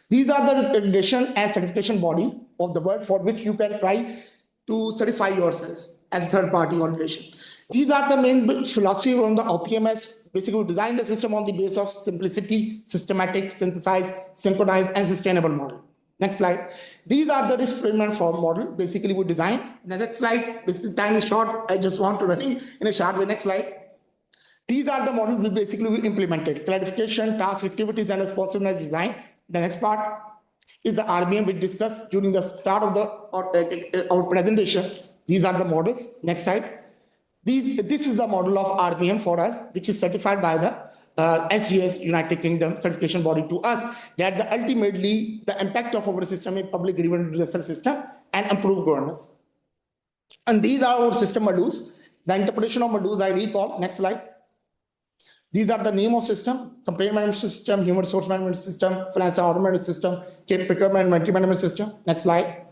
These are the accreditation and certification bodies of the world for which you can try to certify yourself as third-party organization. These are the main philosophy from the OPMS. Basically, we design the system on the basis of simplicity, systematic, synthesized, synchronized, and sustainable model. Next slide. These are the risk framework form model. Basically, we design. The next slide. Basically, time is short. I just want to run in a short way. Next slide. These are the models we implemented. Clarification, task, activities, and responsiveness design. The next part is the RBM we discussed during the start of our presentation. These are the models. Next slide. This is the model of RBM for us, which is certified by the SGS United Kingdom certification body to us, that ultimately the impact of our system in public grievance redressal system and improve governance. And these are our system modules. The interpretation of modules I recall. Next slide. These are the name of system: complaint management system, human resource management system, finance and order management system, procurement and inventory management system. Next slide.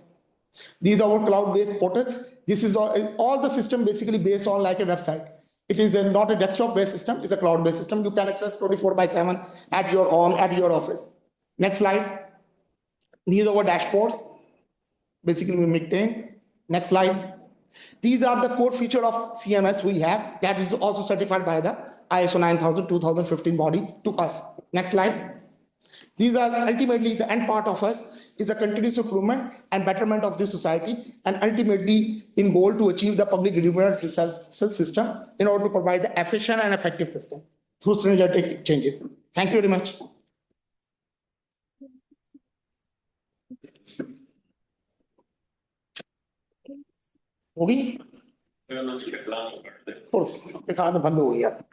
These are our cloud-based portal. This is all the system basically based on like a website. It is not a desktop-based system, it's a cloud-based system. You can access 24/7 at your home, at your office. Next slide. These are our dashboards. Basically, we maintain. Next slide. These are the core feature of CMS we have that is also certified by the ISO 9000-2015 body to us. Next slide. These are ultimately the end part of us is a continuous improvement and betterment of the society, and ultimately in goal to achieve the public grievance redressal system in order to provide the efficient and effective system through synergetic changes. Thank you very much. होगी? दिखा दो, बंद हो गया.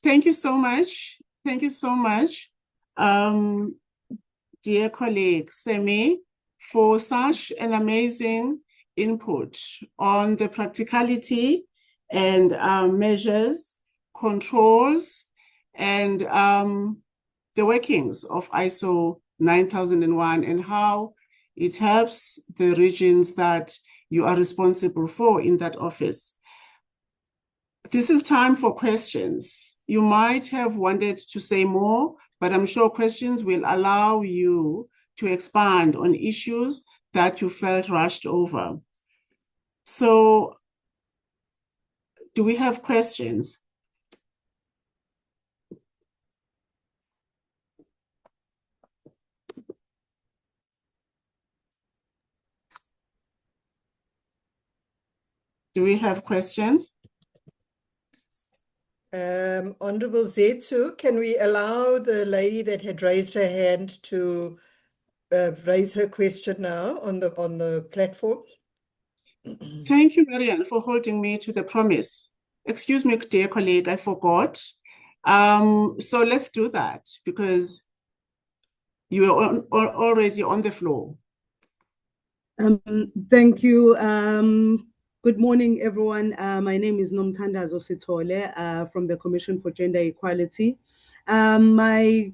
Thank you so much. Thank you so much, dear colleague Semi, for such an amazing input on the practicality and measures, controls, and the workings of ISO 9001 and how it helps the regions that you are responsible for in that office. This is time for questions. You might have wanted to say more, but I'm sure questions will allow you to expand on issues that you felt rushed over. So, do we have questions? Do we have questions? Honorable Zetsu, can we allow the lady that had raised her hand to raise her question now on the platform? Thank you, Marianne, for holding me to the promise. Excuse me, dear colleague, I forgot. So let's do that because you are already on the floor. Thank you. Good morning, everyone. My name is Nomthanda Zositole from the Commission for Gender Equality. My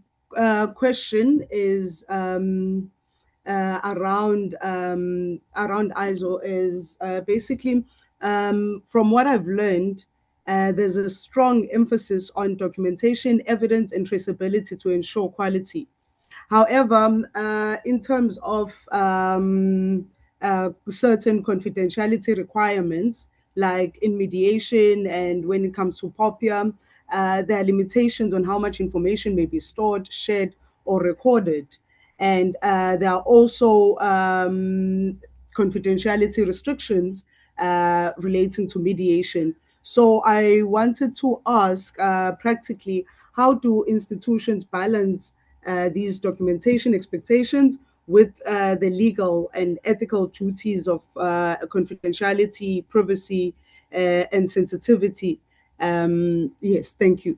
question is around ISO is basically from what I've learned, there's a strong emphasis on documentation, evidence, and traceability to ensure quality. However, in terms of certain confidentiality requirements, like in mediation and when it comes to POPIA, there are limitations on how much information may be stored, shared, or recorded. And there are also confidentiality restrictions relating to mediation. So I wanted to ask practically, how do institutions balance these documentation expectations with the legal and ethical duties of confidentiality, privacy, and sensitivity? Yes, thank you.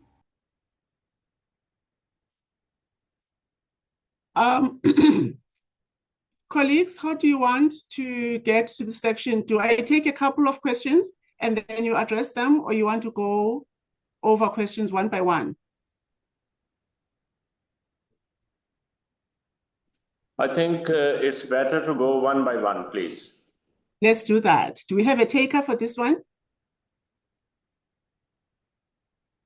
Colleagues, how do you want to get to the section? Do I take a couple of questions and then you address them, or you want to go over questions one by one? I think it's better to go one by one, please. Let's do that. Do we have a taker for this one?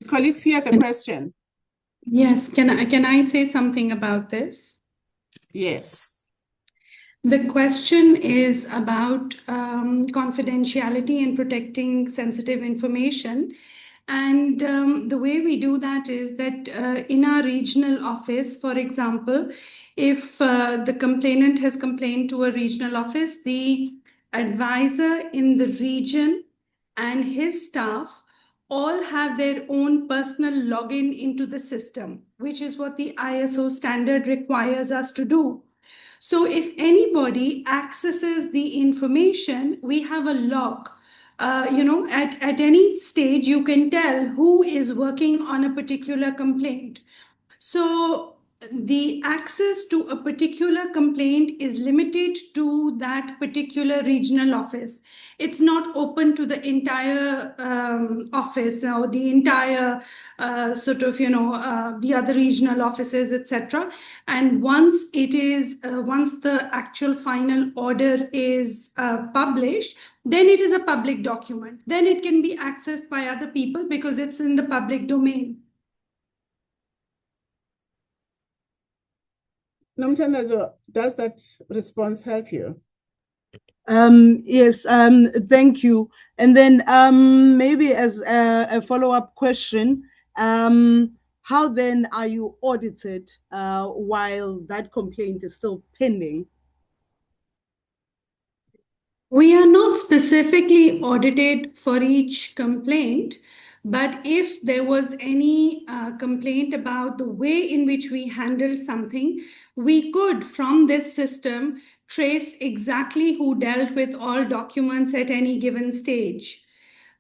Colleagues, hear the question. Yes, can I say something about this? Yes. The question is about confidentiality and protecting sensitive information. And the way we do that is that in our regional office, for example, if the complainant has complained to a regional office, the advisor in the region and his staff all have their own personal login into the system, which is what the ISO standard requires us to do. So if anybody accesses the information, we have a log. At any stage, you can tell who is working on a particular complaint. So the access to a particular complaint is limited to that particular regional office. It's not open to the entire office or the entire the other regional offices, etc. And once the actual final order is published, then it is a public document. Then it can be accessed by other people because it's in the public domain. Nomthanda, does that response help you? Yes, thank you. And then maybe as a follow-up question, how then are you audited while that complaint is still pending? We are not specifically audited for each complaint, but if there was any complaint about the way in which we handled something, we could, from this system, trace exactly who dealt with all documents at any given stage.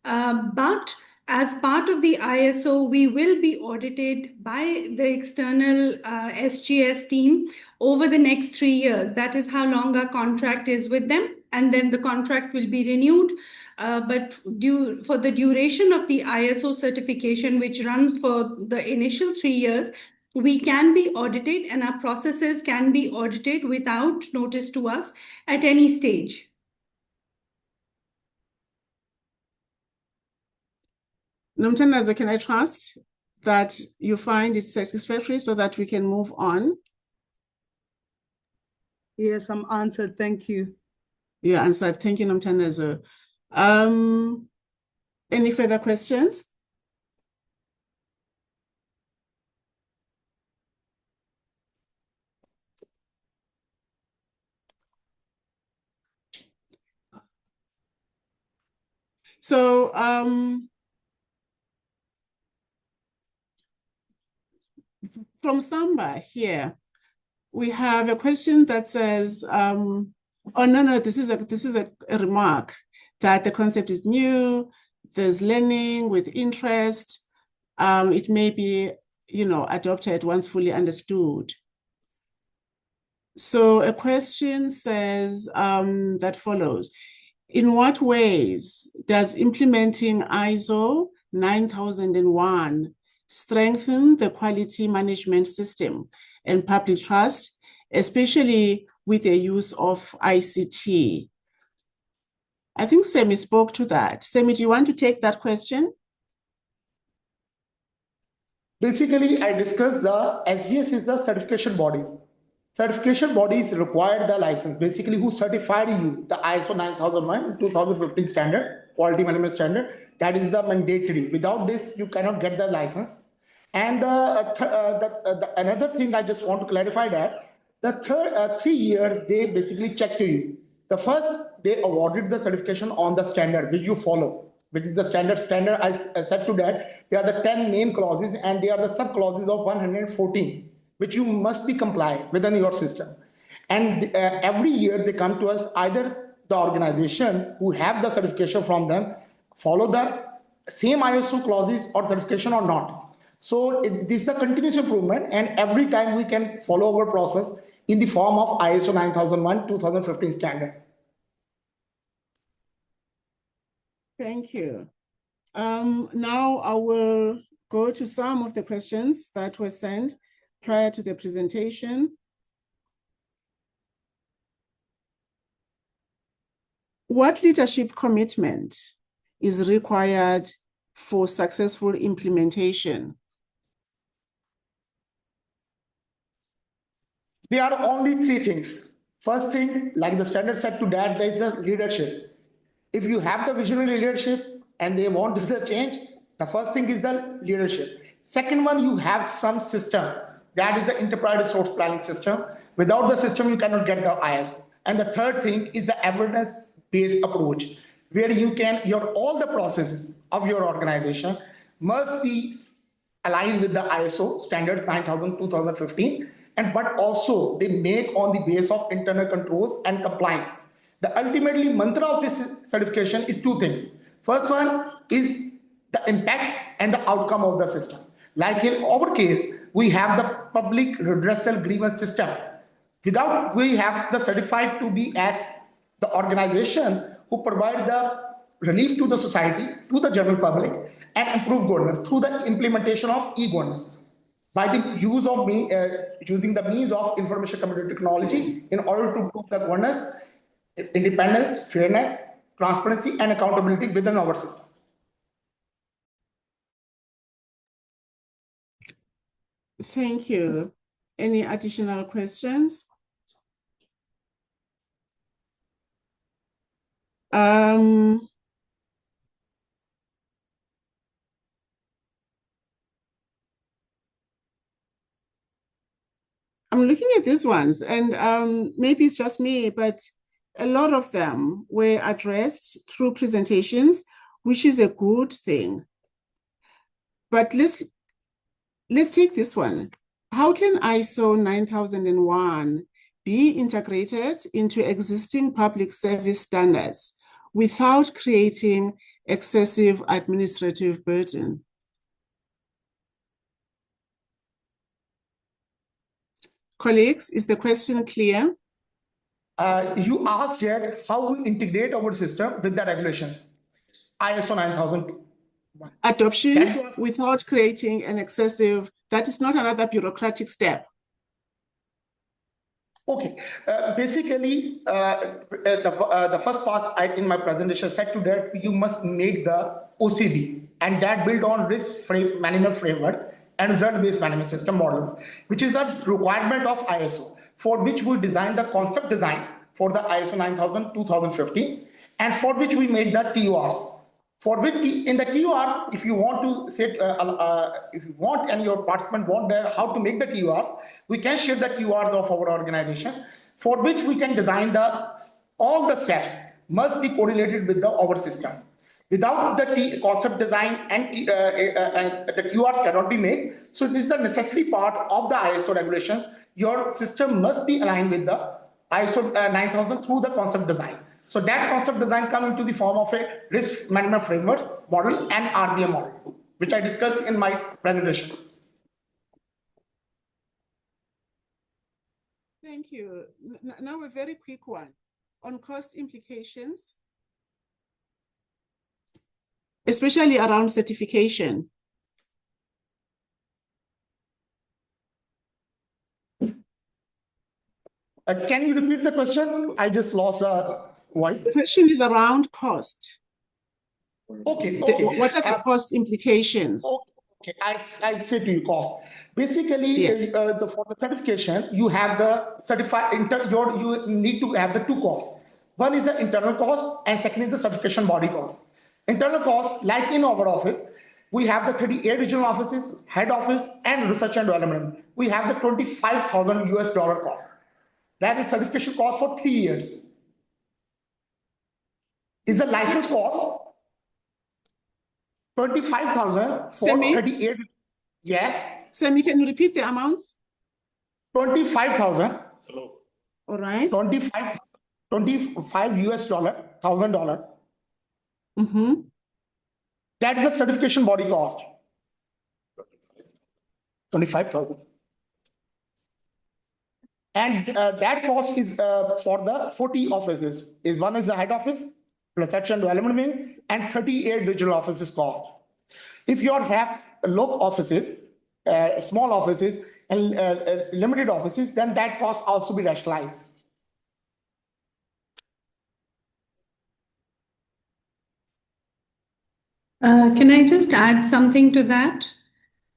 But as part of the ISO, we will be audited by the external SGS team over the next 3 years. That is how long our contract is with them. And then the contract will be renewed. But for the duration of the ISO certification, which runs for the initial 3 years, we can be audited and our processes can be audited without notice to us at any stage. Nomthandazo, can I trust that you find it satisfactory so that we can move on? Yes, I'm answered. Thank you. You answered. Thank you, Nomthandazo. Any further questions? So, from Samba here, we have a question that says, oh, no, this is a remark that the concept is new, there's learning with interest, it may be, adopted once fully understood. So a question says that follows, in what ways does implementing ISO 9001 strengthen the quality management system and public trust, especially with the use of ICT? I think Semi spoke to that. Semi, do you want to take that question? Basically, I discussed the SGS is the certification body. Certification bodies require the license. Basically, who certified you? The ISO 9001 2015 standard, quality management standard. That is the mandatory. Without this, you cannot get the license. And another thing I just want to clarify that the 3 years they basically check to you. The first, they awarded the certification on the standard which you follow, which is the standard. I said to that, there are the 10 main clauses and there are the sub clauses of 114. Which you must be compliant within your system. And every year they come to us, either the organization who have the certification from them follow the same ISO clauses or certification or not. So this is a continuous improvement, and every time we can follow our process in the form of ISO 9001 2015 standard. Thank you. Now I will go to some of the questions that were sent prior to the presentation. What leadership commitment is required for successful implementation? There are only 3 things. First thing, like the standard said to that, there is the leadership. If you have the visionary leadership and they want to the change, the first thing is the leadership. Second one, you have some system. That is the enterprise resource planning system. Without the system, you cannot get the ISO. And the third thing is the evidence-based approach, where you can, all the processes of your organization must be aligned with the ISO standards 9000 2015, but also they make on the base of internal controls and compliance. The ultimately mantra of this certification is 2 things. First one is the impact and the outcome of the system. Like in our case, we have the public redressal grievance system. Without, we have the certified to be as the organization who provide the relief to the society, to the general public, and improve governance through the implementation of e-governance by the use of using the means of information computer technology in order to improve the governance, independence, fairness, transparency, and accountability within our system. Thank you. Any additional questions? I'm looking at these ones, and maybe it's just me, but a lot of them were addressed through presentations, which is a good thing. But let's take this one. How can ISO 9001 be integrated into existing public service standards without creating excessive administrative burden? Colleagues, is the question clear? You asked yet how we integrate our system with the regulations. ISO 9001. Adoption without creating an excessive, that is not another bureaucratic step. Okay, basically, the first part in my presentation said to that you must make the OCB, and that built on risk management framework and result-based management system models, which is a requirement of ISO, for which we designed the concept design for the ISO 9000-2015, and for which we make the TORs. For which in the TOR, if you want to set, if you want and your participant want how to make the TOR, we can share the TORs of our organization, for which we can design all the steps must be correlated with our system. Without the concept design and the TORs cannot be made. So this is a necessary part of the ISO regulations. Your system must be aligned with the ISO 9000 through the concept design. So that concept design comes into the form of a risk management framework model and RBM model, which I discussed in my presentation. Thank you. Now a very quick one on cost implications, especially around certification. Can you repeat the question? I just lost what? The question is around cost. Okay. What are the cost implications? Okay, I say to you cost. Basically, yes. For the certification, you have the certified you need to have the two costs. One is the internal cost, and second is the certification body cost. Internal cost, like in our office, we have the 38 regional offices, head office, and research and development. We have the $25,000 US cost. That is certification cost for 3 years. Is the license cost 25,000 for 38? Yeah. Semi, can you repeat the amounts? 25,000. All right. 25 US dollar, $1,000. Mm-hmm. That is the certification body cost. 25,000. And that cost is for the 40 offices. One is the head office, research and development wing, and 38 regional offices cost. If you have local offices, small offices, and limited offices, then that cost also be rationalized. Can I just add something to that?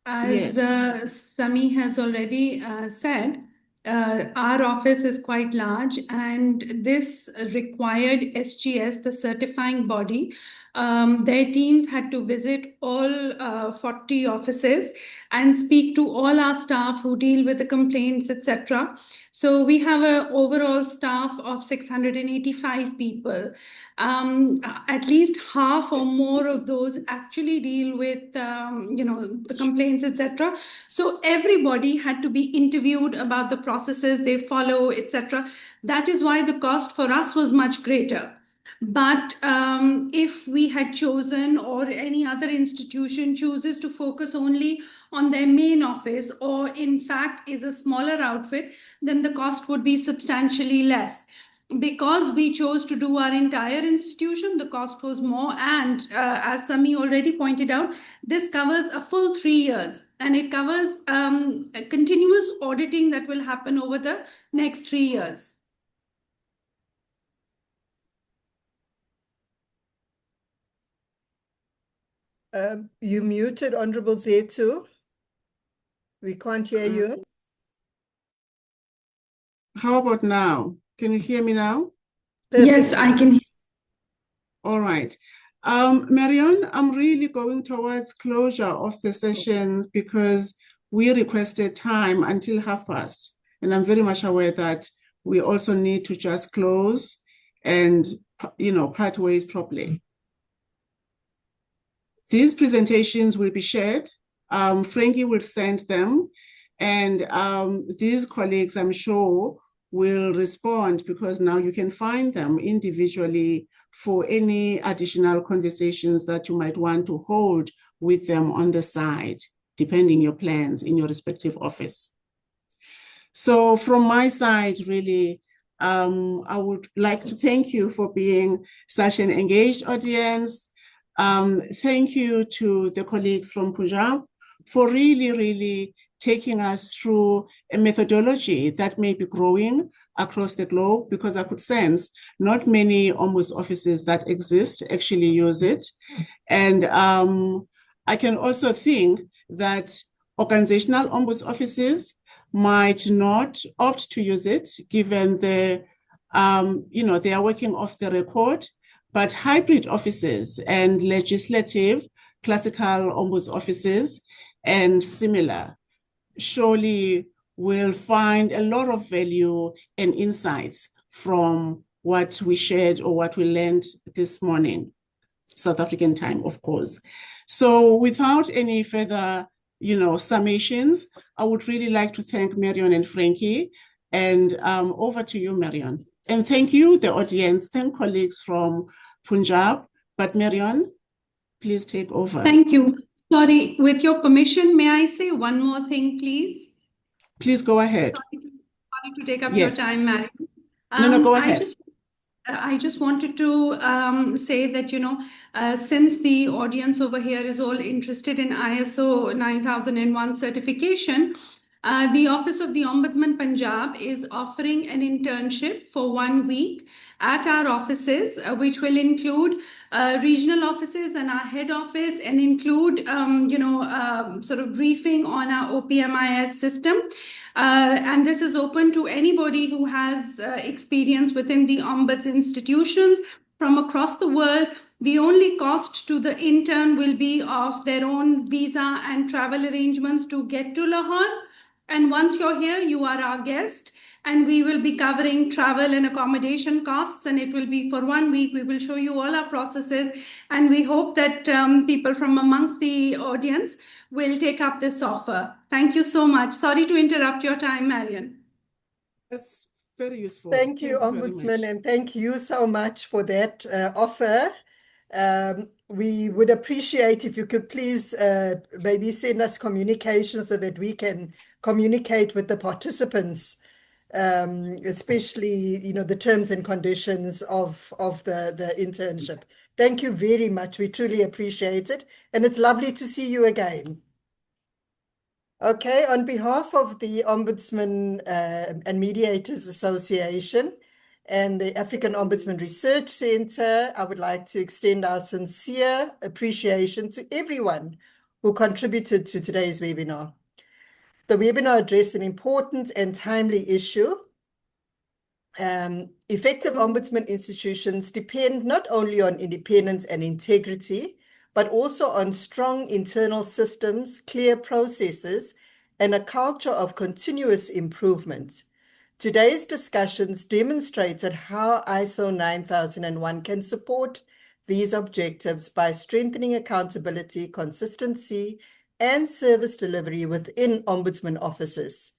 As yes. Sami has already said, our office is quite large, and this required SGS, the certifying body. Their teams had to visit all 40 offices and speak to all our staff who deal with the complaints, etc. So we have an overall staff of 685 people. At least half or more of those actually deal with the complaints, etc. So everybody had to be interviewed about the processes they follow, etc. That is why the cost for us was much greater. But if we had chosen, or any other institution chooses to focus only on their main office, or in fact is a smaller outfit, then the cost would be substantially less. Because we chose to do our entire institution, the cost was more. And as Sami already pointed out, this covers a full 3 years, and it covers a continuous auditing that will happen over the next 3 years. You muted, Honorable Zetu. We can't hear you. How about now? Can you hear me now? Perfect. Yes, I can hear. All right. Marion, I'm really going towards closure of the session because we requested time until past. And I'm very much aware that we also need to just close and, part ways properly. These presentations will be shared. Frankie will send them. And these colleagues, I'm sure, will respond, because now you can find them individually for any additional conversations that you might want to hold with them on the side, depending your plans in your respective office. So from my side, really, I would like to thank you for being such an engaged audience. Thank you to the colleagues from Punjab for really, really taking us through a methodology that may be growing across the globe, because I could sense not many ombuds offices that exist actually use it. And I can also think that organizational ombuds offices might not opt to use it, given they are working off the record, but hybrid offices and legislative classical ombuds offices and similar surely will find a lot of value and insights from what we shared or what we learned this morning, South African time, of course. So without any further, summations, I would really like to thank Marion and Frankie, and over to you, Marion. And thank you, the audience, thank colleagues from Punjab, but Marion, please take over. Thank you. Sorry, with your permission, may I say one more thing, please? Please go ahead. Sorry to take up your time, Marion. No, go ahead. I just wanted to say that, since the audience over here is all interested in ISO 9001 certification, the Office of the Ombudsman Punjab is offering an internship for 1 week at our offices, which will include regional offices and our head office, and include, sort of briefing on our OPMIS system. And this is open to anybody who has experience within the Ombuds institutions from across the world. The only cost to the intern will be of their own visa and travel arrangements to get to Lahore. And once you're here, you are our guest, and we will be covering travel and accommodation costs, and it will be for 1 week. We will show you all our processes, and we hope that people from amongst the audience will take up this offer. Thank you so much. Sorry to interrupt your time, Marion. That's very useful. Thank you, Ombudsman, and thank you so much for that offer. We would appreciate if you could please maybe send us communication so that we can communicate with the participants, especially, the terms and conditions of the internship. Thank you very much. We truly appreciate it. And it's lovely to see you again. Okay, on behalf of the Ombudsman and Mediators Association and the African Ombudsman Research Centre, I would like to extend our sincere appreciation to everyone who contributed to today's webinar. The webinar addressed an important and timely issue. Effective ombudsman institutions depend not only on independence and integrity, but also on strong internal systems, clear processes, and a culture of continuous improvement. Today's discussions demonstrated how ISO 9001 can support these objectives by strengthening accountability, consistency, and service delivery within ombudsman offices.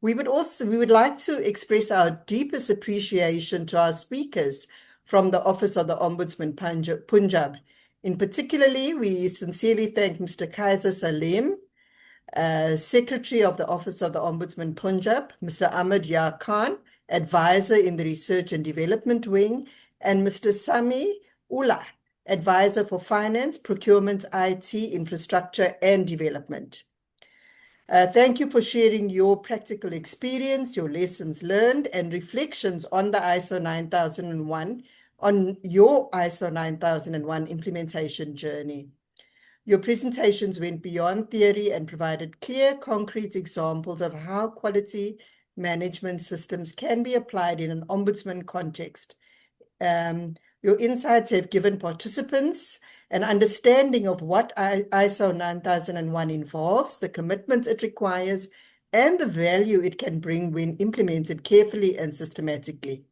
We would like to express our deepest appreciation to our speakers from the Office of the Ombudsman Punjab. In particularly, we sincerely thank Mr. Kaiser Salem, Secretary of the Office of the Ombudsman Punjab, Mr. Ahmed Yar Khan, Advisor in the Research and Development Wing, and Mr. Sami Ullah, Advisor for Finance, Procurement, IT, Infrastructure and Development. Thank you for sharing your practical experience, your lessons learned, and reflections on the ISO 9001, on your ISO 9001 implementation journey. Your presentations went beyond theory and provided clear, concrete examples of how quality management systems can be applied in an ombudsman context. Your insights have given participants an understanding of what ISO 9001 involves, the commitment it requires, and the value it can bring when implemented carefully and systematically.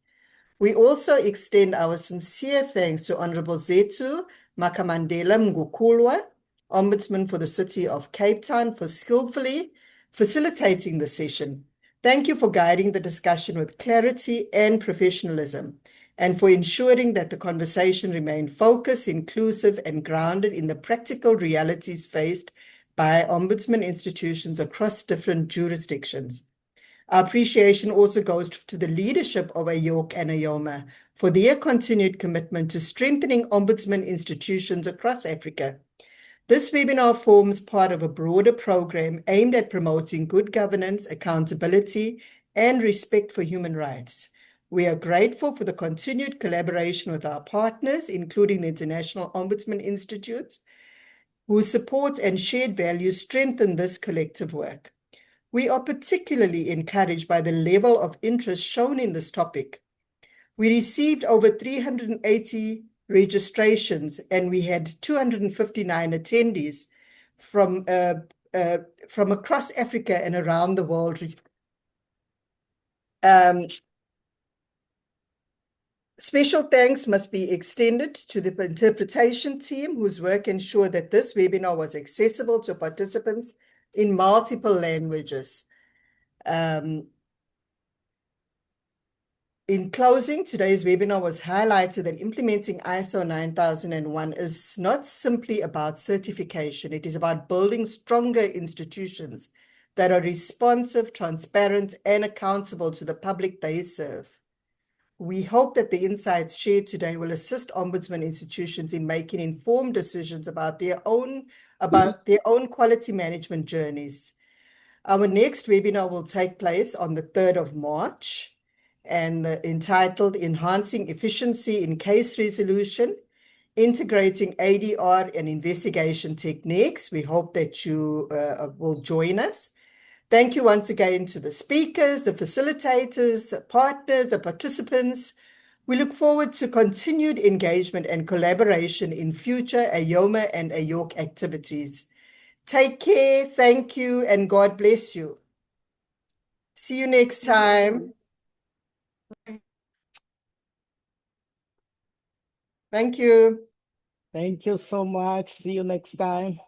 We also extend our sincere thanks to Honorable Zethu Makamandela Ngukulwa, Ombudsman for the City of Cape Town, for skillfully facilitating the session. Thank you for guiding the discussion with clarity and professionalism, and for ensuring that the conversation remained focused, inclusive, and grounded in the practical realities faced by ombudsman institutions across different jurisdictions. Our appreciation also goes to the leadership of AORC and AOMA for their continued commitment to strengthening ombudsman institutions across Africa. This webinar forms part of a broader program aimed at promoting good governance, accountability, and respect for human rights. We are grateful for the continued collaboration with our partners, including the International Ombudsman Institute, whose support and shared values strengthen this collective work. We are particularly encouraged by the level of interest shown in this topic. We received over 380 registrations and we had 259 attendees from across Africa and around the world. Special thanks must be extended to the interpretation team whose work ensured that this webinar was accessible to participants in multiple languages. In closing, today's webinar was highlighted that implementing ISO 9001 is not simply about certification. It is about building stronger institutions that are responsive, transparent, and accountable to the public they serve. We hope that the insights shared today will assist Ombudsman institutions in making informed decisions about their own quality management journeys. Our next webinar will take place on the 3rd of March and entitled Enhancing Efficiency in Case Resolution, Integrating ADR and Investigation Techniques. We hope that you will join us. Thank you once again to the speakers, the facilitators, the partners, the participants. We look forward to continued engagement and collaboration in future AOMA and AORC activities. Take care, thank you, and God bless you. See you next time. Thank you. Thank you so much. See you next time.